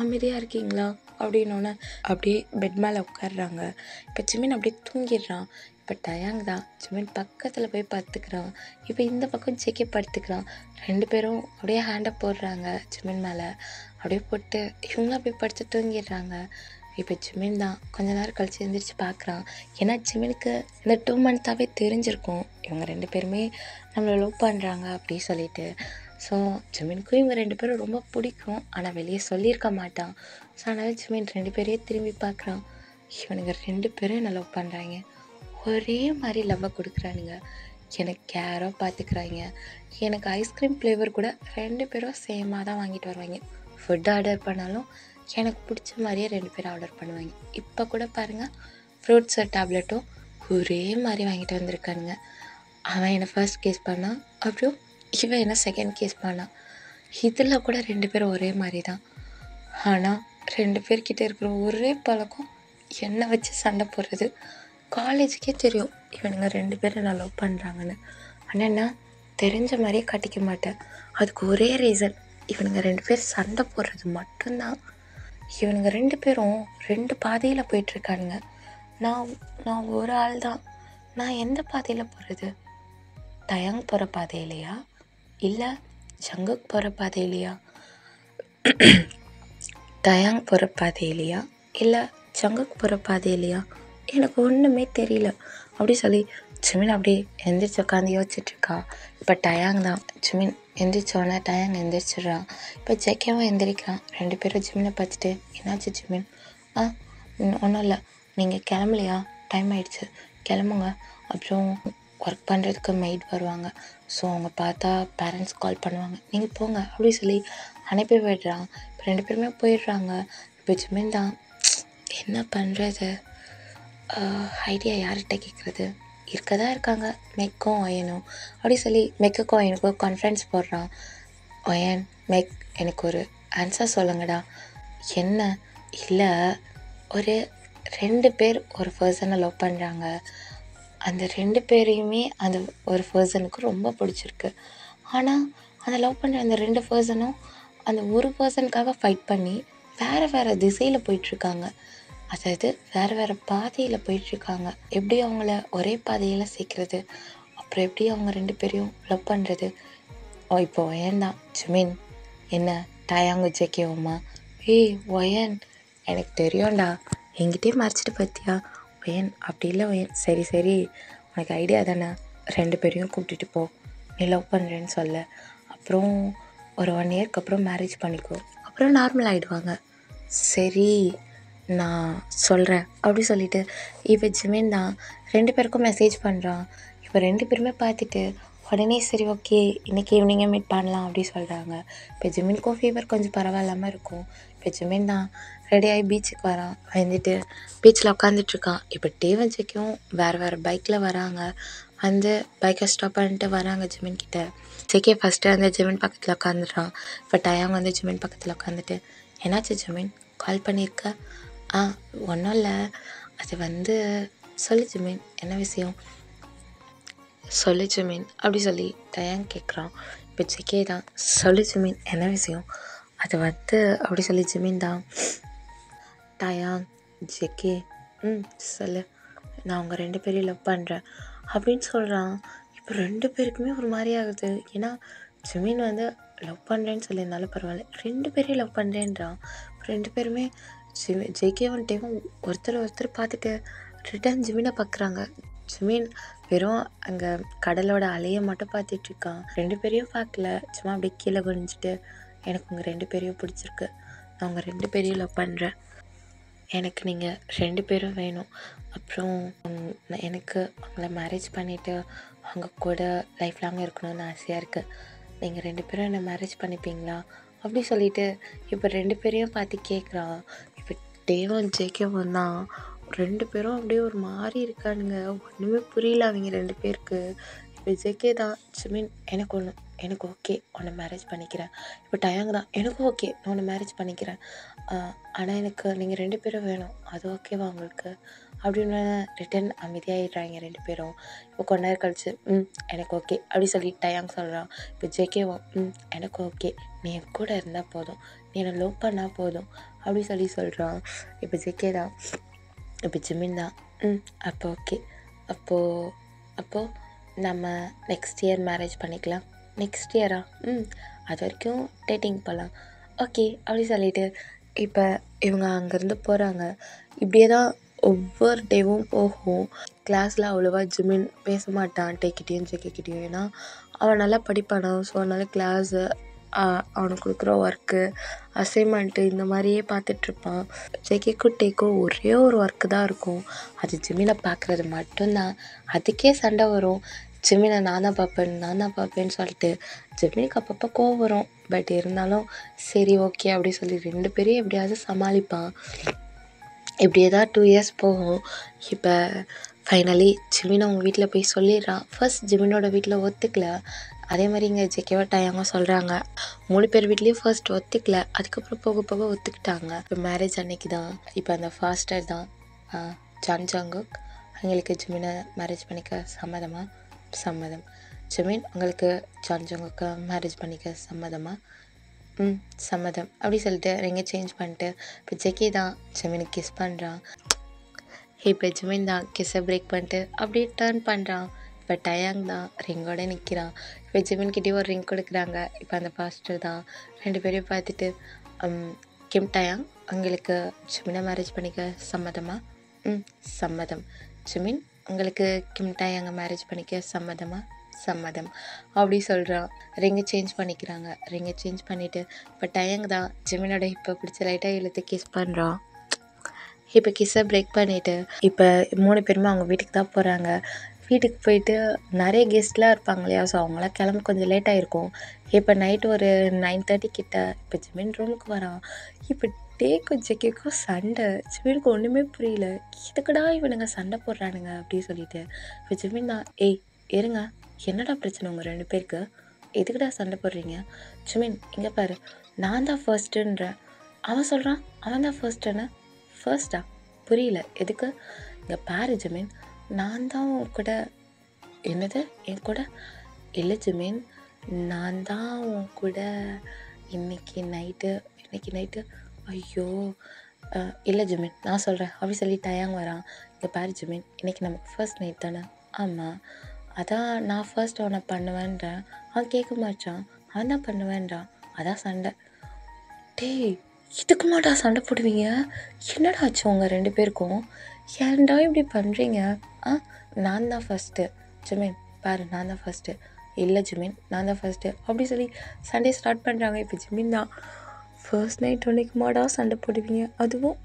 அமைதியாக இருக்கீங்களா அப்படின்னோடனே அப்படியே பெட் மேலே உட்காடுறாங்க. இப்போ ஜிமின் அப்படியே தூங்கிடுறான். இப்போ டயாங் தான் ஜிமின் பக்கத்தில் போய் படுத்துக்கிறான். இப்போ இந்த பக்கம் ஜெக்கே படுத்துக்கிறான். 2 பேரும் அப்படியே ஹேண்டை போடுறாங்க ஜிமின் மேலே. அப்படியே போட்டு இவங்களும் அப்படியே படுத்து தூங்கிடுறாங்க. இப்போ ஜிமின் தான் கொஞ்ச நேரம் கழிச்சு எழுந்திரிச்சு பார்க்குறான். ஏன்னா ஜிமினுக்கு இந்த 2 மந்த்தாகவே தெரிஞ்சிருக்கும் இவங்க 2 பேருமே நம்மளை லவ் பண்ணுறாங்க அப்படி சொல்லிட்டு. ஸோ ஜிமினுக்கும் இவங்க 2 பேரும் ரொம்ப பிடிக்கும், ஆனால் வெளியே சொல்லியிருக்க மாட்டான். ஸோ அதனால் ஜிமின் 2 பேரையும் திரும்பி பார்க்குறான். இவனுங்க 2 பேரும் என்ன லவ் பண்ணுறாங்க, ஒரே மாதிரி லவ்வை கொடுக்குறானுங்க, எனக்கு கேராக பார்த்துக்கிறாங்க. எனக்கு ஐஸ்கிரீம் ஃப்ளேவர் கூட 2 பேரும் சேமாக தான் வாங்கிட்டு வருவாங்க. ஃபுட் ஆர்டர் பண்ணாலும் எனக்கு பிடிச்ச மாதிரியே 2 பேரும் ஆர்டர் பண்ணுவாங்க. இப்போ கூட பாருங்கள் ஃப்ரூட்ஸு டேப்லெட்டும் ஒரே மாதிரி வாங்கிட்டு வந்திருக்கானுங்க. அவன் என்னை ஃபர்ஸ்ட் கேஸ் பண்ணான், அப்புறம் இவன் என்ன செகண்ட் கேஸ் பண்ணான். இதில் கூட 2 பேரும் ஒரே மாதிரி தான். ஆனால் 2 பேர்கிட்ட இருக்கிற ஒரே பழக்கம் என்னை வச்சு சண்டை போடுறது. காலேஜுக்கே தெரியும் இவனுங்க 2 பேரும் நான் லவ் பண்ணுறாங்கன்னு. ஆனால் நான் தெரிஞ்ச மாதிரியே காட்டிக்க மாட்டேன். அதுக்கு ஒரே ரீசன், இவனுங்க 2 பேர் சண்டை போடுறது மட்டும்தான். இவனுங்க 2 பேரும் 2 பாதையில் போயிட்டுருக்கானுங்க. நான் நான் ஒரு ஆள் தான். நான் எந்த பாதையில் போகிறது? டயாங் போகிற பாதையிலையா, இல்லை ஜங்குக் போகிற பாதையிலையா? டயாங் போகிற பாதையிலையா, இல்லை ஜங்குக் போகிற பாதையிலையா? எனக்கு ஒன்றுமே தெரியல அப்படி சொல்லி ஜிமின் அப்படியே எந்திரிச்சு உட்காந்து யோசிச்சுட்ருக்கா. இப்போ டயாங் தான். ஜிமின் எந்திரிச்சோடனே டயாங் எந்திரிச்சிட்றான். இப்போ ஜெக்கியாவும் எந்திரிக்கிறான். 2 பேரும் ஜிமினை பார்த்துட்டு, என்னாச்சு ஜிமின்? ஒன்றும் இல்லை, நீங்கள் கிளம்பலையா? டைம் ஆயிடுச்சு, கிளம்புங்க. அப்புறம் ஒர்க் பண்ணுறதுக்கு மெய்ட் வருவாங்க, ஸோ அவங்க பார்த்தா பேரண்ட்ஸ் கால் பண்ணுவாங்க, நீங்கள் போங்க அப்படி சொல்லி அனுப்பி விடுறான். இப்போ 2 பேருமே போயிடுறாங்க. இப்போ ஜிமின் தான், என்ன பண்ணுறது, ஐடியா யார்கிட்ட கேட்குறது? இருக்கதான் இருக்காங்க மெக்கும் ஒயனும் அப்படி சொல்லி மெக்குக்கும் ஒயனுக்கும் கான்ஃபரன்ஸ் போடுறான். ஒயன், மெக், எனக்கு ஒரு ஆன்சர் சொல்லுங்கடா. என்ன? இல்லை, ஒரு 2 பேர் ஒரு பர்சனை லவ் பண்ணுறாங்க. அந்த 2 பேரையுமே அந்த ஒரு பர்சனுக்கு ரொம்ப பிடிச்சிருக்கு. ஆனால் அந்த லவ் பண்ணுற அந்த 2 பர்சனும் அந்த ஒரு பர்சனுக்காக ஃபைட் பண்ணி வேறு திசையில் போயிட்டுருக்காங்க. அதாவது வேறு பாதையில் போயிட்டுருக்காங்க. எப்படி அவங்கள ஒரே பாதையில் சேர்க்குறது? அப்புறம் எப்படி அவங்க 2 பேரையும் லவ் பண்ணுறது? இப்போ ஒயன் தான், ஜிமின், என்ன டயாங்கு ஜெக்கியோமா? ஒயன், எனக்கு தெரியும்டா, என்கிட்டயே மறைச்சிட்டு பார்த்தியா? ஒயன், அப்படி இல்லை ஒயன். சரி, உனக்கு ஐடியா தானே, 2 பேரையும் கூப்பிட்டுட்டு போ, நீ லவ் பண்ணுறேன்னு சொல்ல. அப்புறம் ஒரு 1 இயர்க்கு அப்புறம் மேரேஜ் பண்ணிக்கோ, அப்புறம் நார்மல் ஆகிடுவாங்க. சரி, நான் சொல்கிறேன் அப்படி சொல்லிவிட்டு இப்போ ஜிமின் தான் 2 பேருக்கும் மெசேஜ் பண்ணுறான். இப்போ 2 பேருமே பார்த்துட்டு உடனே சரி ஓகே இன்றைக்கி ஈவினிங்கே மீட் பண்ணலாம் அப்படி சொல்கிறாங்க. இப்போ ஜிமினுக்கும் ஃபீவர் கொஞ்சம் பரவாயில்லாமல் இருக்கும். இப்போ ஜிமின் தான் ரெடியாகி பீச்சுக்கு வரான். வந்துட்டு பீச்சில் உட்காந்துட்ருக்கான். இப்போ டேவன் ஜெக்கியும் வேறு பைக்கில் வராங்க. வந்து பைக்கை ஸ்டாப் பண்ணிட்டு வராங்க ஜிமின் கிட்ட. ஜெக்கியை ஃபஸ்ட்டு வந்து ஜிமின் பக்கத்தில் உட்காந்துடுறான். இப்போ டயாங் வந்து ஜிமின் பக்கத்தில் உட்காந்துட்டு, என்னாச்சு ஜிமின், கால் பண்ணியிருக்க? ஒன்றும் இல்லை, அது வந்து சொல்லு ஜிமின், என்ன விஷயம் சொல்லு ஜிமின் அப்படி சொல்லி டயாங் கேட்குறான். இப்போ ஜெக்கே தான், சொல்லு ஜிமின், என்ன விஷயம்? அது வந்து அப்படி சொல்லி ஜிமின் தான், டயாங், ஜெக்கே, சொல்லு, நான் அவங்க 2 பேரையும் லவ் பண்ணுறேன் அப்படின்னு சொல்கிறான். இப்போ 2 பேருக்குமே ஒரு மாதிரி ஆகுது. ஏன்னா ஜிமின் வந்து லவ் பண்ணுறேன்னு சொல்லியிருந்தாலும் பரவாயில்ல, 2 பேரையும் லவ் பண்ணுறேன்றான். 2 பேருமே ஜேகேவும் டேவும் ஒருத்தர் பார்த்துட்டு ரிட்டர்ன் ஜிமினை பார்க்குறாங்க. ஜிமின் வெறும் அங்கே கடலோட அலையை மட்டும் பார்த்துட்ருக்கான். 2 பேரையும் பார்க்கல, சும்மா அப்படியே கீழே குனிஞ்சிட்டு, எனக்கு உங்கள் 2 பேரையும் பிடிச்சிருக்கு, நான் உங்கள் 2 பேரையும் லவ் பண்ணுறேன், எனக்கு நீங்கள் 2 பேரும் வேணும், அப்புறம் எனக்கு அவங்கள மேரேஜ் பண்ணிவிட்டு அவங்க கூட லைஃப் லாங் இருக்கணும்னு ஆசையாக இருக்குது, நீங்கள் 2 பேரும் என்னை மேரேஜ் பண்ணிப்பீங்களா அப்படி சொல்லிட்டு இப்போ 2 பேரையும் பார்த்து கேட்குறான். இப்போ டேவும் ஜேகேவும் தான் 2 பேரும் அப்படியே ஒரு மாதிரி இருக்கானுங்க. ஒன்றுமே புரியல அவங்க 2 பேருக்கு. இப்போ ஜேகே தான், ஜிமின், எனக்கு ஓகே, உன்னை மேரேஜ் பண்ணிக்கிறேன். இப்போ டயாங் தான், எனக்கும் ஓகே, நான் உன்னை மேரேஜ் பண்ணிக்கிறேன், ஆனால் எனக்கு நீங்கள் 2 பேரும் வேணும், அது ஓகேவா உங்களுக்கு அப்படின்னு ரிட்டன் அமைதியாகிடுறாங்க 2 பேரும். இப்போ கொஞ்ச நேரம் கழிச்சு எனக்கு ஓகே அப்படி சொல்லி டயாங் சொல்கிறான். இப்போ ஜேகேவும் எனக்கு ஓகே, நீ என் கூட இருந்தால் போதும், நீ என்னை லவ் பண்ணால் போதும் அப்படி சொல்கிறான். இப்போ ஜேகே தான், இப்போ ஜிமின் தான், அப்போ ஓகே, அப்போது நம்ம நெக்ஸ்ட் இயர் மேரேஜ் பண்ணிக்கலாம். நெக்ஸ்ட் இயரா? அது வரைக்கும் டேட்டிங் போகலாம், ஓகே அப்படி சொல்லிவிட்டு இப்போ இவங்க அங்கேருந்து போகிறாங்க. இப்படியே தான் ஒவ்வொரு டேவும் போகும். கிளாஸில் அவ்வளோவா ஜிமின் பேச மாட்டான் டேக்கிட்டேயும் ஜேக்கிட்டேயும். ஏன்னா அவன் நல்லா படிப்பானா, ஸோ அதனால் கிளாஸு, அவனுக்கு கொடுக்குற ஒர்க்கு, அசைன்மெண்ட்டு இந்த மாதிரியே பார்த்துட்ருப்பான். ஜேகேக்கும் டேக்கும் ஒரே ஒரு ஒர்க்கு தான் இருக்கும், அது ஜிமினை பார்க்குறது மட்டும்தான். அதுக்கே சண்டை வரும். ஜிமினை நான் தான் பார்ப்பேன்னு சொல்லிட்டு ஜிமினுக்கு அப்பப்போ கோவம் வரும். பட் இருந்தாலும் சரி ஓகே அப்படி சொல்லி 2 பேரையும் எப்படியாவது சமாளிப்பான். இப்படியே தான் 2 இயர்ஸ் போகும். இப்போ ஃபைனலி ஜிமின் அவங்க வீட்டில் போய் சொல்லிடுறான். ஃபர்ஸ்ட் ஜிமினோட வீட்டில் ஒத்துக்கல. அதே மாதிரி இங்கே ஜேகேவா டயாங்க சொல்கிறாங்க. 3 பேர் வீட்லேயும் ஃபர்ஸ்ட் ஒத்துக்கல, அதுக்கப்புறம் போக ஒத்துக்கிட்டாங்க. இப்போ மேரேஜ் அன்னைக்கு தான் இப்போ அந்த ஃபாஸ்டர் தான் ஜான் ஜங்குக், அவங்களுக்கு ஜிமினை மேரேஜ் பண்ணிக்க சம்மதம். ஜிமின், உங்களுக்கு ஜான் ஜங்குக்கு மேரேஜ் பண்ணிக்க சம்மதமா? ம் சம்மதம் அப்படி சொல்லிட்டு ரிங்கை சேஞ்ச் பண்ணிட்டு இப்போ ஜெக்கி தான் ஜெமினுக்கு கிஸ் பண்ணுறான். இப்போ ஜிமின் தான் கிஸ்ஸை பிரேக் பண்ணிட்டு அப்படியே டர்ன் பண்ணுறான். இப்போ டயாங் தான் ரிங்கோட நிற்கிறான். இப்போ ஜிமின்கிட்டயும் ஒரு ரிங் கொடுக்குறாங்க. இப்போ அந்த பாஸ்டர் தான் 2 பேரையும் பார்த்துட்டு கிம் டயாங் உங்களுக்கு ஜிமினை மேரேஜ் பண்ணிக்க சம்மதமா? சம்மதம். ஜிமின் உங்களுக்கு கிம் டயாங்கை மேரேஜ் பண்ணிக்க சம்மதமா? சம்மதம் அப்படி சொல்கிறான். ரிங்கை சேஞ்ச் பண்ணிக்கிறாங்க. ரிங்கை சேஞ்ச் பண்ணிவிட்டு இப்போ டயாங் தான் ஜிமினோட இப்போ பிடிச்ச லைட்டாக இழுத்து கிஸ் பண்ணுறான். இப்போ கிஸ்ஸை பிரேக் பண்ணிவிட்டு இப்போ 3 பேருமே அவங்க வீட்டுக்கு தான் போகிறாங்க. வீட்டுக்கு போயிட்டு நிறைய கெஸ்ட்லாம் இருப்பாங்க இல்லையா, ஸோ அவங்களாம் கிளம்ப கொஞ்சம் லேட்டாக இருக்கும். இப்போ நைட்டு ஒரு 9:30 கிட்ட இப்போ ஜிமின் ரூமுக்கு வரான். இப்போ டேக்கும் ஜெக்கிக்கும் சண்டை. ஜிமினுக்கு ஒன்றுமே புரியல, எதுக்குடா இவனுங்க சண்டை போடுறானுங்க அப்படின்னு சொல்லிட்டு. இப்போ ஜிமின் தான் இருங்க, என்னடா பிரச்சனை உங்கள் 2 பேருக்கு, எதுக்குடா சண்டை போடுறீங்க? ஜிமின் இங்கே பாரு, நான் தான் ஃபர்ஸ்ட்டுன்றேன். அவன் சொல்கிறான் அவன் தான் ஃபர்ஸ்ட்டுன்னு. ஃபர்ஸ்டா? புரியல, எதுக்கு? இங்கே பாரு ஜிமின், நான் தான் உன் கூட. என்னது என் கூட? இல்லை ஜிமின், நான் தான் உன் கூட இன்னைக்கு நைட்டு. ஐயோ இல்லை ஜிமின், நான் சொல்கிறேன் அப்படி சொல்லி டயாங் வரான். இங்கே பாரு ஜிமின், இன்றைக்கி நமக்கு ஃபர்ஸ்ட் நைட் தானே? ஆமாம், அதான் நான் ஃபர்ஸ்ட் அவனை பண்ணுவேன்றேன். அவன் கேட்க மாட்டான், அவன் தான் பண்ணுவேன்றான். அதான் சண்டை. டேய், இதுக்கு மாட்டா சண்டை போடுவீங்க? என்னடா ஆச்சு உங்கள் 2 பேருக்கும்? ஏன்டா இப்படி பண்ணுறீங்க? நான் தான் ஃபஸ்ட்டு. ஜிமின் பாரு, நான் தான் ஃபஸ்ட்டு. இல்லை ஜிமின், நான் தான் ஃபஸ்ட்டு அப்படி சொல்லி சண்டே ஸ்டார்ட் பண்ணுறாங்க. இப்போ ஜிமின் தான் ஃபர்ஸ்ட் நைட் அன்னைக்கு மாடா சண்டை போடுவீங்க, அதுவும்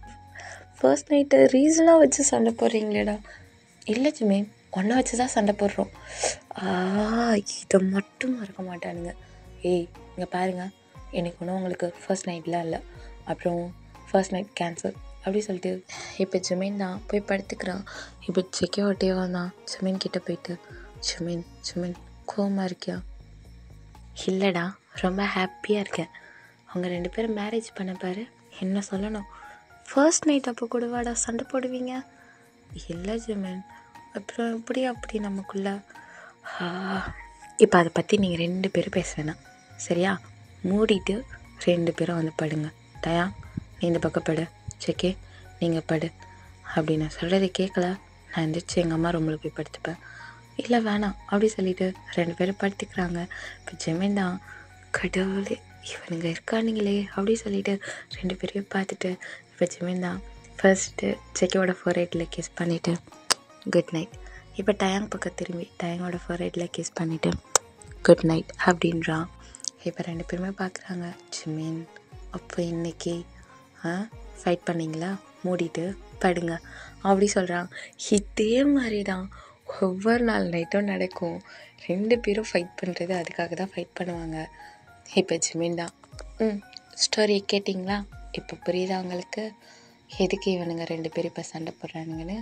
ஃபர்ஸ்ட் நைட்டு ரீசனாக வச்சு சண்டை போடுறீங்களேடா. இல்லை ஜிமின், ஒன்றை வச்சு தான் சண்டை போடுறோம். இதை மட்டும் மறக்க மாட்டானுங்க. இங்கே பாருங்க, எனக்கு ஒன்றும் உங்களுக்கு ஃபர்ஸ்ட் நைட்லாம் இல்லை, அப்புறம் ஃபர்ஸ்ட் நைட் கேன்சல் அப்படி சொல்லிட்டு இப்போ ஜிமின் தான் போய் படுத்துக்கிறான். இப்போ ஜெக்கியோட்டையோ தான் ஜிமின் கிட்டே போயிட்டு, ஜிமின் கோவமாக இருக்கியா? இல்லைடா, ரொம்ப ஹாப்பியாக இருக்கேன். அவங்க 2 பேரும் மேரேஜ் பண்ண பாரு, என்ன சொல்லணும்? ஃபர்ஸ்ட் நைட் அப்போ கூட வாடா சண்டை போடுவீங்க? இல்லை ஜிமின், அப்புறம் அப்படி நமக்குள்ள. இப்போ அதை பற்றி நீங்கள் 2 பேரும் பேச வேணாம், சரியா? மூடிட்டு 2 பேரும் வந்து படுங்க. டயா, நீ இந்த பக்கம் படு, செக்கே நீங்கள் படு. அப்படி நான் சொல்கிறது கேட்கல, நான் எந்திரிச்சு எங்கள் அம்மா ரூமில் போய் படுத்துப்பேன். இல்லை வேணாம் அப்படி சொல்லிவிட்டு 2 பேரும் படுத்துக்கிறாங்க. இப்போ ஜிமின் தான், கடவுளே இவனுங்க இருக்கானுங்களே அப்படி சொல்லிவிட்டு 2 பேரையும் பார்த்துட்டு இப்போ ஜிமின் தான் ஃபர்ஸ்ட்டு செக்கியோட ஃபோர்ஹெட்டில் கிஸ் பண்ணிவிட்டு குட் நைட். இப்போ டயாங் பக்கம் திரும்பி டயாங்கோட ஃபோர்ஹெட்டில் கிஸ் பண்ணிவிட்டு குட் நைட் அப்படின்றான். இப்போ 2 பேருமே பார்க்குறாங்க. ஜிமின், அப்போ இன்னைக்கு ஃபைட் பண்ணிங்களா? மூடிட்டு படுங்க அப்படி சொல்கிறான். இதே மாதிரி தான் ஒவ்வொரு நாள் நைட்டும் நடக்கும். 2 பேரும் ஃபைட் பண்ணுறது அதுக்காக தான் ஃபைட் பண்ணுவாங்க. இப்போ ஜிமின் தான் ஸ்டோரியை கேட்டிங்களா? இப்போ புரியுதா உங்களுக்கு எதுக்கு இவனுங்க 2 பேரும் இப்போ சண்டை போடுறானுங்கன்னு?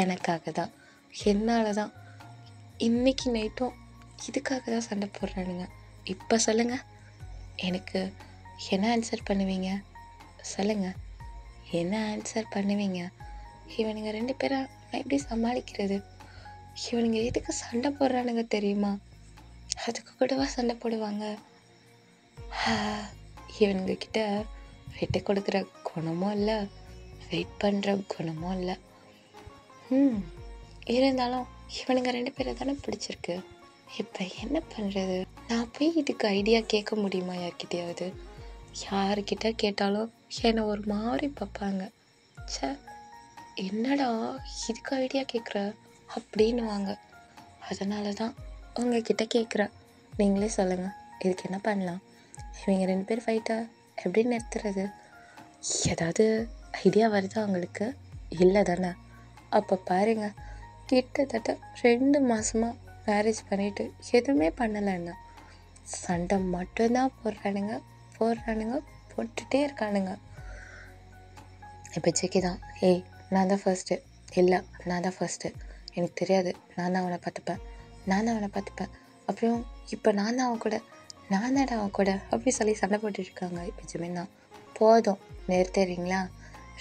எனக்காக தான், என்னால் தான். இன்றைக்கி நைட்டும் இதுக்காக தான் சண்டை போடுறானுங்க. இப்போ சொல்லுங்கள், எனக்கு என்ன ஆன்சர் பண்ணுவீங்க? சொல்லுங்கள், என்ன ஆன்சர் பண்ணுவீங்க? இவனுங்க 2 பேரை நான் எப்படி சமாளிக்கிறது? இவனுங்க எதுக்கு சண்டை போடுறானுங்க தெரியுமா? அதுக்கு கூடவா சண்டை போடுவாங்க? இவனுங்க கிட்ட விட்டு கொடுக்குற குணமும் இல்லை, வெயிட் பண்ணுற குணமும் இல்லை. இருந்தாலும் இவனுங்க 2 பேரை தானே பிடிச்சிருக்கு. இப்போ என்ன பண்ணுறது? நான் போய் இதுக்கு ஐடியா கேட்க முடியுமா யார்கிட்டையாவது? யார்கிட்ட கேட்டாலும் என்னை ஒரு மாதிரி பார்ப்பாங்க. என்னடா இதுக்கு ஐடியா கேட்குற அப்படின்னுவாங்க. அதனால தான் உங்ககிட்ட கேட்குறேன், நீங்களே சொல்லுங்கள், இதுக்கு என்ன பண்ணலாம்? இவங்க 2 பேர் ஃபைட்டை எப்படி நிறுத்துறது? ஏதாவது ஐடியா வருதா உங்களுக்கு? இல்லை தானே? அப்போ பாருங்க, கிட்டத்தட்ட 2 மாதமாக மேரேஜ் பண்ணிவிட்டு எதுவுமே பண்ணலைன்னா சண்டை மட்டும்தான் போடுறானுங்க, போட்டுகிட்டே இருக்கானுங்க. இப்போ ஜெக்கி தான், நான் தான் ஃபர்ஸ்ட்டு. இல்லை, நான் தான் ஃபர்ஸ்ட்டு, எனக்கு தெரியாது, நான் தான் அவனை பார்த்துப்பேன். அப்புறம் இப்போ நான் தான் அவன் கூட அப்படி சொல்லி சண்டை போட்டுருக்காங்க. இப்போ ஜிமின் தான், போதும் நிறுத்துறீங்களா?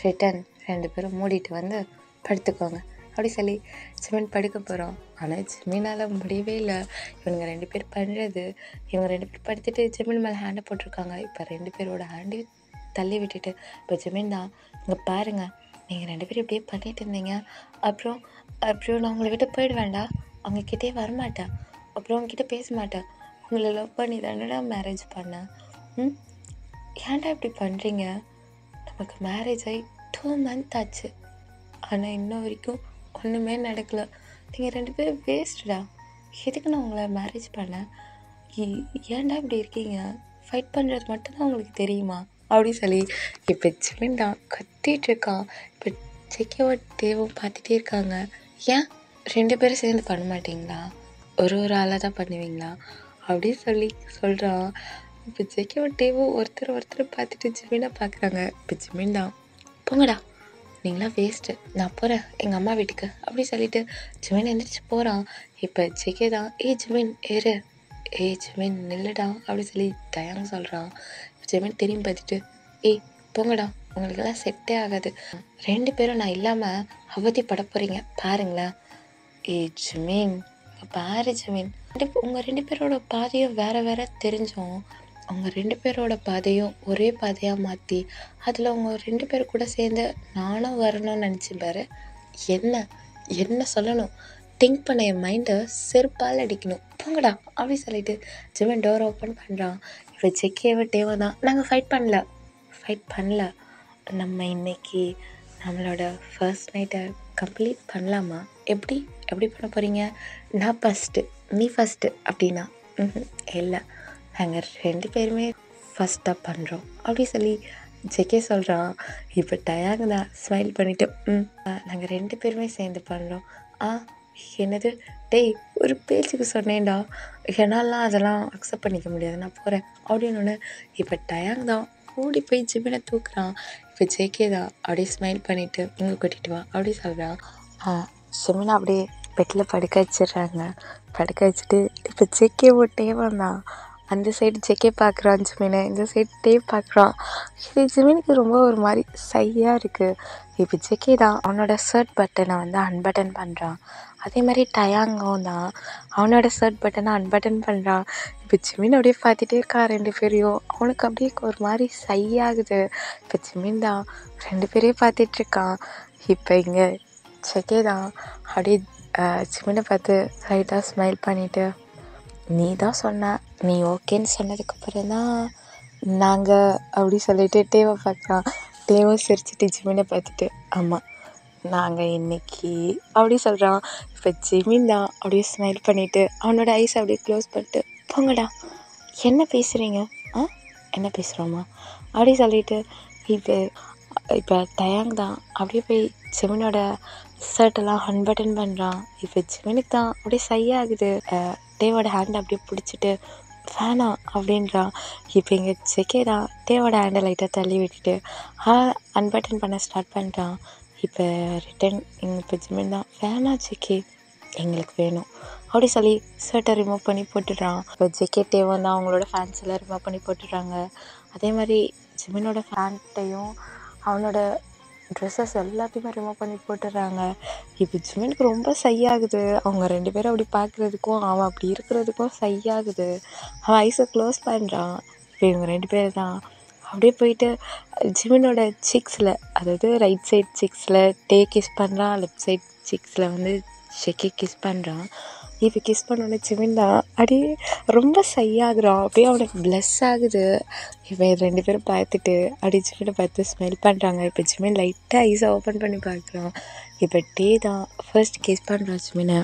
ரிட்டன் 2 பேரும் மூடிட்டு வந்து படுத்துக்கோங்க. அப்படி சொல்லி ஜிமின் படுக்க போகிறோம். ஆனால் ஜிமினால் முடியவே இல்லை. இவங்க 2 பேர் பண்ணுறது, இவங்க 2 பேர் படுத்துட்டு ஜிமின் மேலே ஹேண்டை போட்டிருக்காங்க. இப்போ 2 பேரோட ஹேண்டையும் தள்ளி விட்டுட்டு இப்போ ஜிமின் தான், இங்கே பாருங்கள், நீங்கள் 2 பேரும் இப்படியே பண்ணிட்டு இருந்தீங்க, அப்புறம் நான் உங்களை விட்டு போயிடுவேண்டா, அவங்கக்கிட்டே வரமாட்டேன், அப்புறம் அவங்கக்கிட்ட பேச மாட்டேன், உங்களை லவ் பண்ணி தானடா மேரேஜ் பண்ணேன். ஏன்டா இப்படி பண்ணுறீங்க? நமக்கு மேரேஜ் ஆகி 2 months ஆச்சு, ஆனால் இன்ன வரைக்கும் ஒன்றுமே நடக்கலை. நீங்கள் 2 பேரும் வேஸ்ட்டுடா. எதுக்கு நான் உங்களை மேரேஜ் பண்ணேன்? ஏன்டா இப்படி இருக்கீங்க? ஃபைட் பண்ணுறது மட்டும்தான் உங்களுக்கு தெரியுமா? அப்படி சொல்லி இப்போ ஜிமின் தான் கத்திகிட்ருக்கான். இப்போ ஜேகேவும் தேவும் பார்த்துட்டே இருக்காங்க. ஏன் 2 பேரும் சேர்ந்து பண்ண மாட்டிங்களா? ஒரு ஆளாக தான் பண்ணுவீங்களா? அப்படி சொல்லி சொல்கிறான். இப்போ ஜேகேவும் தேவும் ஒருத்தர் பார்த்துட்டு ஜிமினை பார்க்குறாங்க. இப்போ ஜிமின் தான், போங்கடா, நீங்களாம் வேஸ்ட்டு, நான் போகிறேன் எங்கள் அம்மா வீட்டுக்கு அப்படி சொல்லிட்டு ஜிமின் எந்திரிச்சு போகிறான். இப்போ ஜேகே தான், ஜிமின் ஏறு, ஜிமின் நில்லுடா அப்படி சொல்லி டயாங் சொல்கிறான். ஜிமின் திரும்பி பார்த்துட்டு, போங்கடா, உங்களுக்கெல்லாம் செட்டே ஆகாது, 2 பேரும் நான் இல்லாமல் அவதிப்பட போகிறீங்க பாருங்களேன். ஜிமின் பாரு ஜிமின், உங்கள் 2 பேரோட பாதையும் வேறு தெரிஞ்சோம், அவங்க 2 பேரோட பாதையும் ஒரே பாதையாக மாற்றி அதில் அவங்க 2 பேர் கூட சேர்ந்து நானும் வரணும்னு நினச்சேன் பாரு. என்ன சொல்லணும்? திங்க் பண்ண என் மைண்டை செருப்பால் அடிக்கணும், போங்கடா அப்படி சொல்லிட்டு ஜிமின் டோர் ஓப்பன் பண்ணுறான். இப்போ ஜேகேவை தேவை தான், நாங்கள் ஃபைட் பண்ணல, நம்ம இன்னைக்கு நம்மளோட ஃபர்ஸ்ட் நைட்டை கம்ப்ளீட் பண்ணலாமா? எப்படி பண்ண போகிறீங்க? நான் ஃபஸ்ட்டு, நீ ஃபஸ்ட்டு அப்படின்னா இல்லை, நாங்கள் 2 பேருமே ஃபஸ்ட்டாக பண்ணுறோம் அப்படி சொல்லி ஜேகே சொல்கிறான். இப்போ டயாங் தான் ஸ்மைல் பண்ணிவிட்டு, நாங்கள் 2 பேருமே சேர்ந்து பண்ணுறோம். என்னது டேய், ஒரு பேச்சுக்கு சொன்னேன்டா, என்னாலாம் அதெல்லாம் அக்செப்ட் பண்ணிக்க முடியாது, நான் போகிறேன் அப்படின்னு. இப்போ டயாங் தான் ஓடி போய் ஜிமினை தூக்குறான். இப்போ ஜேகே தான் அப்படியே ஸ்மைல் பண்ணிவிட்டு, இங்கே கூட்டிகிட்டு வா அப்படி சொல்கிறான். ஜிமினை அப்படியே பெட்டில் படுக்க வச்சிடுறாங்க. படுக்க வச்சுட்டு இப்போ ஜேகே தேவன் தான் அந்த சைடு ஜேகே பார்க்குறான் ஜிமினை, இந்த சைடு தேவ் பார்க்குறான். இது ஜிமினுக்கு ரொம்ப ஒரு மாதிரி சையாக இருக்குது. இப்போ ஜேகே தான் அவனோட ஷர்ட் பட்டனை அன்பட்டன் பண்ணுறான். அதே மாதிரி டயாங்கும் தான் அவனோட ஷர்ட் பட்டனை அன்பட்டன் பண்ணுறான். இப்போ ஜிமின் அப்படியே பார்த்துட்டே இருக்கான் 2 பேரையும். அவனுக்கு அப்படியே ஒரு மாதிரி சையாகுது. இப்போ ஜிமின் தான் 2 பேரையும் பார்த்துட்ருக்கான். இப்போ இங்கே ஜேகே தான் அப்படியே ஜிமினை பார்த்து லைட்டாக ஸ்மைல் பண்ணிவிட்டு, நீ தான் சொன்ன, நீ ஓகேன்னு சொன்னதுக்கப்புறம் தான் நாங்கள் அப்படி சொல்லிட்டு டேவை பார்க்குறான். டேவும் சிரிச்சிட்டு ஜிமினை பார்த்துட்டு, ஆமாம் நாங்கள் இன்னைக்கு அப்படி சொல்கிறான். இப்போ ஜிமின் தான் அப்படியே ஸ்மைல் பண்ணிவிட்டு அவனோட ஐஸ் அப்படியே க்ளோஸ் பண்ணிட்டு, போங்கடா, என்ன பேசுகிறீங்க? என்ன பேசுகிறோமா அப்படி சொல்லிட்டு இப்போ டயாங் தான் அப்படியே போய் ஜிமினோட ஷர்ட்டெல்லாம் அன்பட்டன் பண்ணுறான். இப்போ ஜிமினுக்கு தான் அப்படியே சையாகுது. டேவோட ஹேண்டை அப்படியே பிடிச்சிட்டு வேணாம் அப்படின்றான். இப்போ இங்கே ஜேகே தான் டேவோட ஹேண்டை லைட்டாக தள்ளி விட்டுட்டு அன்பட்டன் பண்ண ஸ்டார்ட் பண்ணுறான். இப்போ ரிட்டன் இப்போ ஜிமின் தான், வேணாம் ஜேகே, எங்களுக்கு வேணும் அப்படி சொல்லி ஷர்ட்டை ரிமூவ் பண்ணி போட்டுடுறான். இப்போ ஜேகே தேவன் தான் அவங்களோட ஃபேன்ஸ் எல்லாம் ரிமூவ் பண்ணி போட்டுடுறாங்க. அதே மாதிரி ஜிமினோட ஃபேண்ட்டையும் அவனோட ட்ரெஸ்ஸஸ் எல்லாத்தையுமே ரிமூவ் பண்ணி போட்டுடுறாங்க. இப்போ ஜிமினுக்கு ரொம்ப சையாகுது. அவங்க 2 பேரும் அப்படி பார்க்குறதுக்கும் அவன் அப்படி இருக்கிறதுக்கும் சையாகுது. அவன் ஐஸை க்ளோஸ் பண்ணுறான். இப்போ இவங்க 2 பேர் தான் அப்படியே போயிட்டு ஜிமினோட சிக்ஸில், அதாவது ரைட் சைட் சிக்ஸில் டே கிஸ் பண்ணுறான், லெஃப்ட் சைட் சிக்ஸில் ஜேகே கிஸ் பண்ணுறான். இப்போ கிஸ் பண்ணோன்னே ஜிமின் தான் அப்படியே ரொம்ப சையாகுறான். அப்படியே அவனுக்கு ப்ளஸ் ஆகுது. இப்போ 2 பேரும் பார்த்துட்டு அப்படியே ஜிமினை பார்த்து ஸ்மெல் பண்ணுறாங்க. இப்போ ஜிமின் லைட்டாக ஐஸை ஓப்பன் பண்ணி பார்க்குறான். இப்போ டே தான் ஃபர்ஸ்ட் கிஸ் பண்ணுறான் ஜிமினை.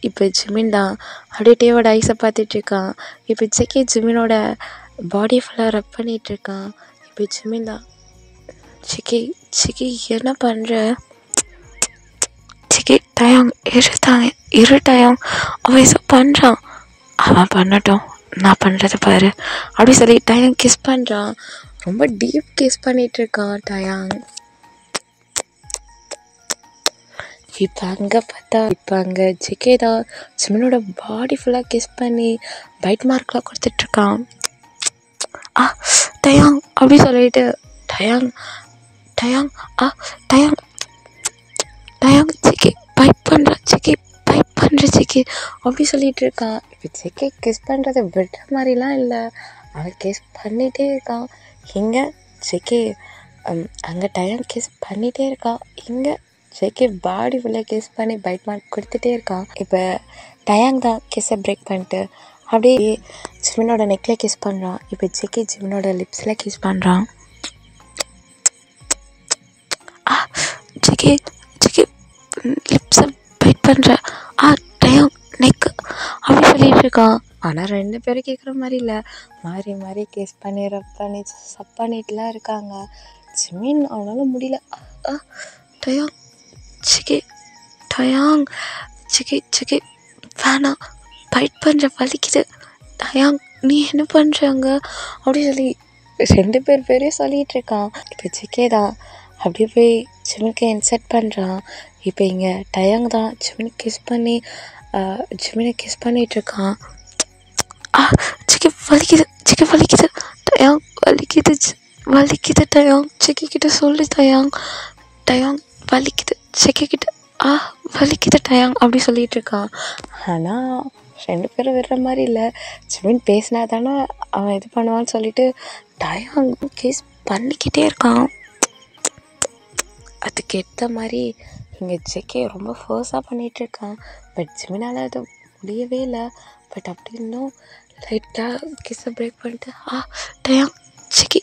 இப்போ ஜிமின் தான் அப்படியே டேவோட ஐஸை பார்த்துட்ருக்கான். இப்போ ஜேகே ஜிமினோட பாடி ஃபுல்லாக ரப் பண்ணிகிட்ருக்கான். இப்போ ஜிமின் தான், ஜேகே என்ன பண்ணுற? ஜேகே டயாங் இரு டயாங், அவன் ஏதோ பண்ணுறான், அவன் பண்ணட்டும், நான் பண்ணுறதை பாரு அப்படி சொல்லி டயாங் கிஸ் பண்ணுறான். ரொம்ப டீப் கிஸ் பண்ணிகிட்ருக்கான் டயாங். இப்போ அங்கே ஜேகே தான் ஜிமினோட பாடி ஃபுல்லாக கிஸ் பண்ணி பைட் மார்க்லாம் கொடுத்துட்ருக்கான். டயாங் அப்படி சொல்லிட்டு டயாங் டயாங் ஆ டயாங் டயாங் சிக்கி பைட் பண்ணுற சிக்கி பைட் பண்ணுற சிக்கி அப்படி சொல்லிகிட்டு இருக்கான். இப்போ சிக்கி கிஸ் பண்ணுறதை விடுற மாதிரிலாம் இல்லை, அவன் கிஸ் பண்ணிகிட்டே இருக்கான். இங்கே சிக்கி அங்கே டயாங் கிஸ் பண்ணிகிட்டே இருக்கான். இங்கே ஜேகே பாடி ஃபுல்லாக கிஸ் பண்ணி பைட் மார்க் கொடுத்துட்டே இருக்கான். இப்போ டயாங் தான் கிஸ்ஸை பிரேக் பண்ணிட்டு அப்படியே ஜிமினோட நெக்கில் கிஸ் பண்ணுறான். இப்போ ஜேகே ஜிமினோட லிப்ஸில் கிஸ் பண்ணுறான். ஜேகே ஜேகே லிப்ஸை பைட் பண்ணுற டயாங் நெக் அப்படி சொல்லிட்டு இருக்கான். ஆனால் 2 பேரும் கேட்குற மாதிரி இல்லை, மாறி மாறி கிஸ் பண்ணி ரப் பண்ணி சப் பண்ணிட்டுலாம் இருக்காங்க. ஜிமின் அவனால் முடியல. டயாங் சிக்கி டயாங் சிக்கி சிக்கி வேணாம் பைட் பண்ணுற வலிக்குது, டயாங் நீ என்ன பண்ணுறாங்க அப்படி சொல்லி 2 பேரையும் சொல்லிகிட்டு இருக்கான். இப்போ சிக்கே தான் அப்படியே போய் ஜிமினுக்கு இன்செட் பண்ணுறான். இப்போ இங்கே டயாங் தான் ஜிமினுக்கு கிஸ் பண்ணி ஜிமினை கிஸ் பண்ணிகிட்ருக்கான். சிக்கி வலிக்குது டயாங் வலிக்குது டயாங் சிக்கி கிட்ட சொல்லு டயாங் வலிக்குது சிக்கி கிட்ட வலிக்குது டயாங் அப்படி சொல்லிகிட்டு இருக்கான். ஆனால் 2 பேரும் விடுற மாதிரி இல்லை, ஜிமின் பேசினா தானே அவன் இது பண்ணுவான்னு சொல்லிட்டு டயாங் கேஸ் பண்ணிக்கிட்டே இருக்கான். அதுக்கு ஏற்ற மாதிரி இங்கே ஜெகே ரொம்ப ஃபோர்ஸாக பண்ணிகிட்ருக்கான். பட் ஜிமினால் அது முடியவே இல்லை. பட் அப்படி இன்னும் லைட்டாக கிஸ்ஸை பிரேக் பண்ணிட்டு டயாங் சிக்கி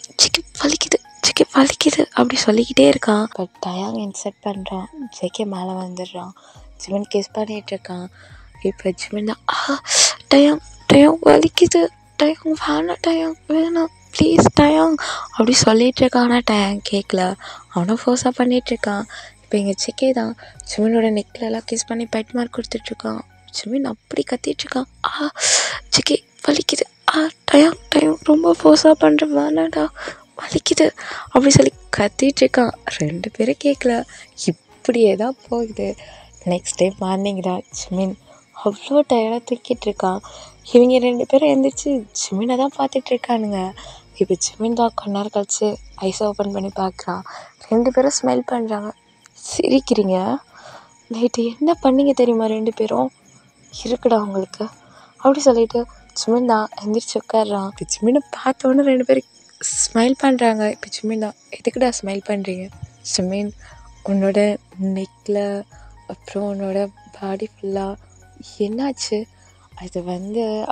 வலிக்குது அப்படி சொல்லிக்கிட்டே இருக்கான். பட் டயாங் இன்செட் பண்ணுறான். ஜெகே மேலே வந்துடுறான். ஜிமின் கிஸ் பண்ணிகிட்ருக்கான். இப்போ ஜிமின் தான் டயாங் வலிக்குது டயாங் வேணாம் ப்ளீஸ் டயாங் அப்படி சொல்லிகிட்டு இருக்கான். ஆனால் டயாங் கேட்கல, அவனும் ஃபோர்ஸாக பண்ணிகிட்ருக்கான். இப்போ இங்கே ஜெகே தான் ஜிமினோட நெக்லெல்லாம் கிஸ் பண்ணி பைட் மார்க் கொடுத்துட்ருக்கான். ஜிமின் அப்படி கத்திட்ருக்கான். ஜெகே வலிக்குது டயாங் ரொம்ப ஃபோர்ஸாக பண்ணுற வேணாடா வலிக்குது அப்படி சொல்லி கத்திட்ருக்கான். 2 பேரும் கேட்கல, இப்படியே தான் போகுது. நெக்ஸ்ட் டே மார்னிங் தான் ஜிமின் அவ்வளோ டயர்டாக தூக்கிட்டு இருக்கான். இவங்க 2 பேரும் எழுந்திரிச்சு ஜிமினை தான் பார்த்துட்ருக்கானுங்க. இப்போ ஜிமின் தான் கொஞ்ச நேரம் கழிச்சு ஐஸ் ஓப்பன் பண்ணி பார்க்குறான். 2 பேரும் ஸ்மெல் பண்ணுறாங்க. சிரிக்கிறீங்க, நைட்டு என்ன பண்ணிங்க தெரியுமா 2 பேரும், இருக்குடா உங்களுக்கு அப்படி சொல்லிட்டு ஜிமின் தான் எழுந்திரிச்சு உட்காடுறான். இப்போ ஜிமினை பார்த்தோன்னே 2 பேரும் ஸ்மைல் பண்ணுறாங்க. இப்போ ஜிமின் தான் எதுக்குடா ஸ்மைல் பண்ணுறீங்க, ஜிமின் உன்னோட நெக்கில் அப்புறம் உன்னோட பாடி ஃபுல்லாக என்னாச்சு அது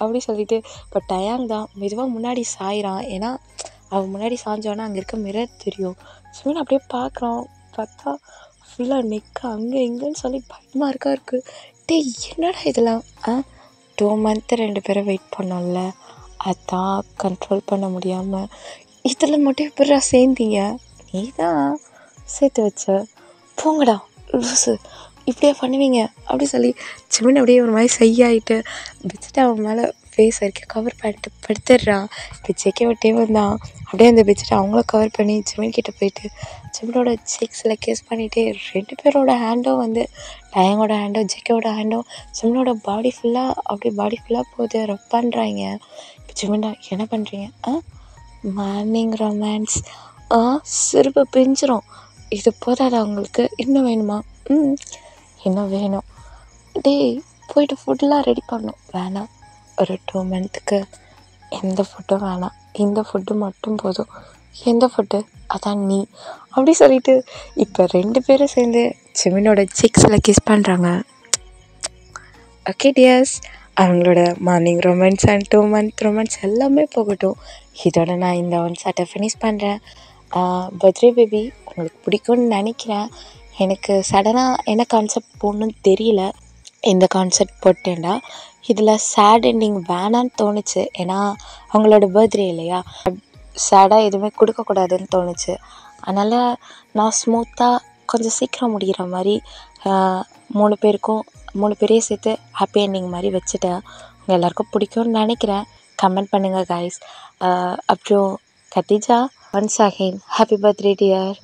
அப்படி சொல்லிட்டு இப்போ டயாங் தான் மெதுவாக முன்னாடி சாயிறான். ஏன்னா அவன் முன்னாடி சாஞ்சோன்னா அங்கே இருக்க மிரர் தெரியும். ஜிமின் அப்படியே பார்க்குறான். பார்த்தா ஃபுல்லாக நெக்கு அங்கே இங்கேன்னு சொல்லி பயமாக இருக்குது. என்னடா இதெல்லாம் 2 month 2 பேரை வெயிட் பண்ணோம்ல, அதான் கண்ட்ரோல் பண்ண முடியாமல் இதில் மட்டும் எப்படா சேர்ந்தீங்க, நீ தான் சேர்த்து வச்ச, போங்கடா லூசு இப்படியே பண்ணுவீங்க அப்படி சொல்லி ஜிமின் அப்படியே ஒரு மாதிரி செய்யாயிட்டு பெட்ஷீட்டை அவன் மேலே ஃபேஸ் வரைக்கும் கவர் பண்ணிட்டு படுத்துடுறான். இப்போ ஜெகே விட்டே வந்தான். அப்படியே அந்த பெட்ஷீட்டை அவங்கள கவர் பண்ணி ஜிமின் கிட்டே போயிட்டு ஜிமினோட சீக்ஸில் கிஸ் பண்ணிவிட்டு 2 பேரோட ஹேண்டும் டயாங்கோட ஹேண்டும் ஜெகேவோட ஹேண்டும் ஜிமினோட பாடி ஃபுல்லாக போகுது, ரப் பண்ணுறாங்க. இப்போ ஜிமின் என்ன பண்ணுறீங்க, மார்னிங் ரொமான்ஸ் சிறுப்பு பிஞ்சிரும், இது போதாதா உங்களுக்கு, இன்னும் வேணுமா, இன்னும் வேணும், போயிட்டு ஃபுட்டெலாம் ரெடி பண்ணணும், வேணாம் ஒரு 2 monthக்கு எந்த ஃபுட்டும் வேணாம், இந்த ஃபுட்டு மட்டும் போதும், எந்த ஃபுட்டு, அதான் நீ அப்படி சொல்லிட்டு இப்போ 2 பேரும் சேர்ந்து ஜிமினோட சிக்ஸில் கிஸ் பண்ணுறாங்க. ஓகே டியர்ஸ், அவங்களோட morning romance and 2 month romance எல்லாமே போகட்டும். இதோட நான் இந்த ஒன் ஷார்ட்டை ஃபினிஷ் பண்ணுறேன். பர்த்டே பேபி உங்களுக்கு பிடிக்கும்னு நினைக்கிறேன். எனக்கு சடனாக என்ன கான்செப்ட் போடணுன்னு தெரியல, இந்த கான்செப்ட் போட்டேன்டா. இதில் சேட் எண்டிங் வேணான்னு தோணுச்சு. ஏன்னா அவங்களோட பர்த்டே இல்லையா, சேடாக எதுவுமே கொடுக்கக்கூடாதுன்னு தோணுச்சு. அதனால் நான் ஸ்மூத்தாக கொஞ்சம் சீக்கிரம் முடிகிற மாதிரி 3 பேரையும் சேர்த்து ஹாப்பி எண்டிங் மாதிரி வச்சுட்டேன். உங்கள் எல்லாேருக்கும் பிடிக்கும்னு நினைக்கிறேன். கமெண்ட் பண்ணுங்கள் கைஸ். அப்புறம் Khadija, once again happy birthday dear.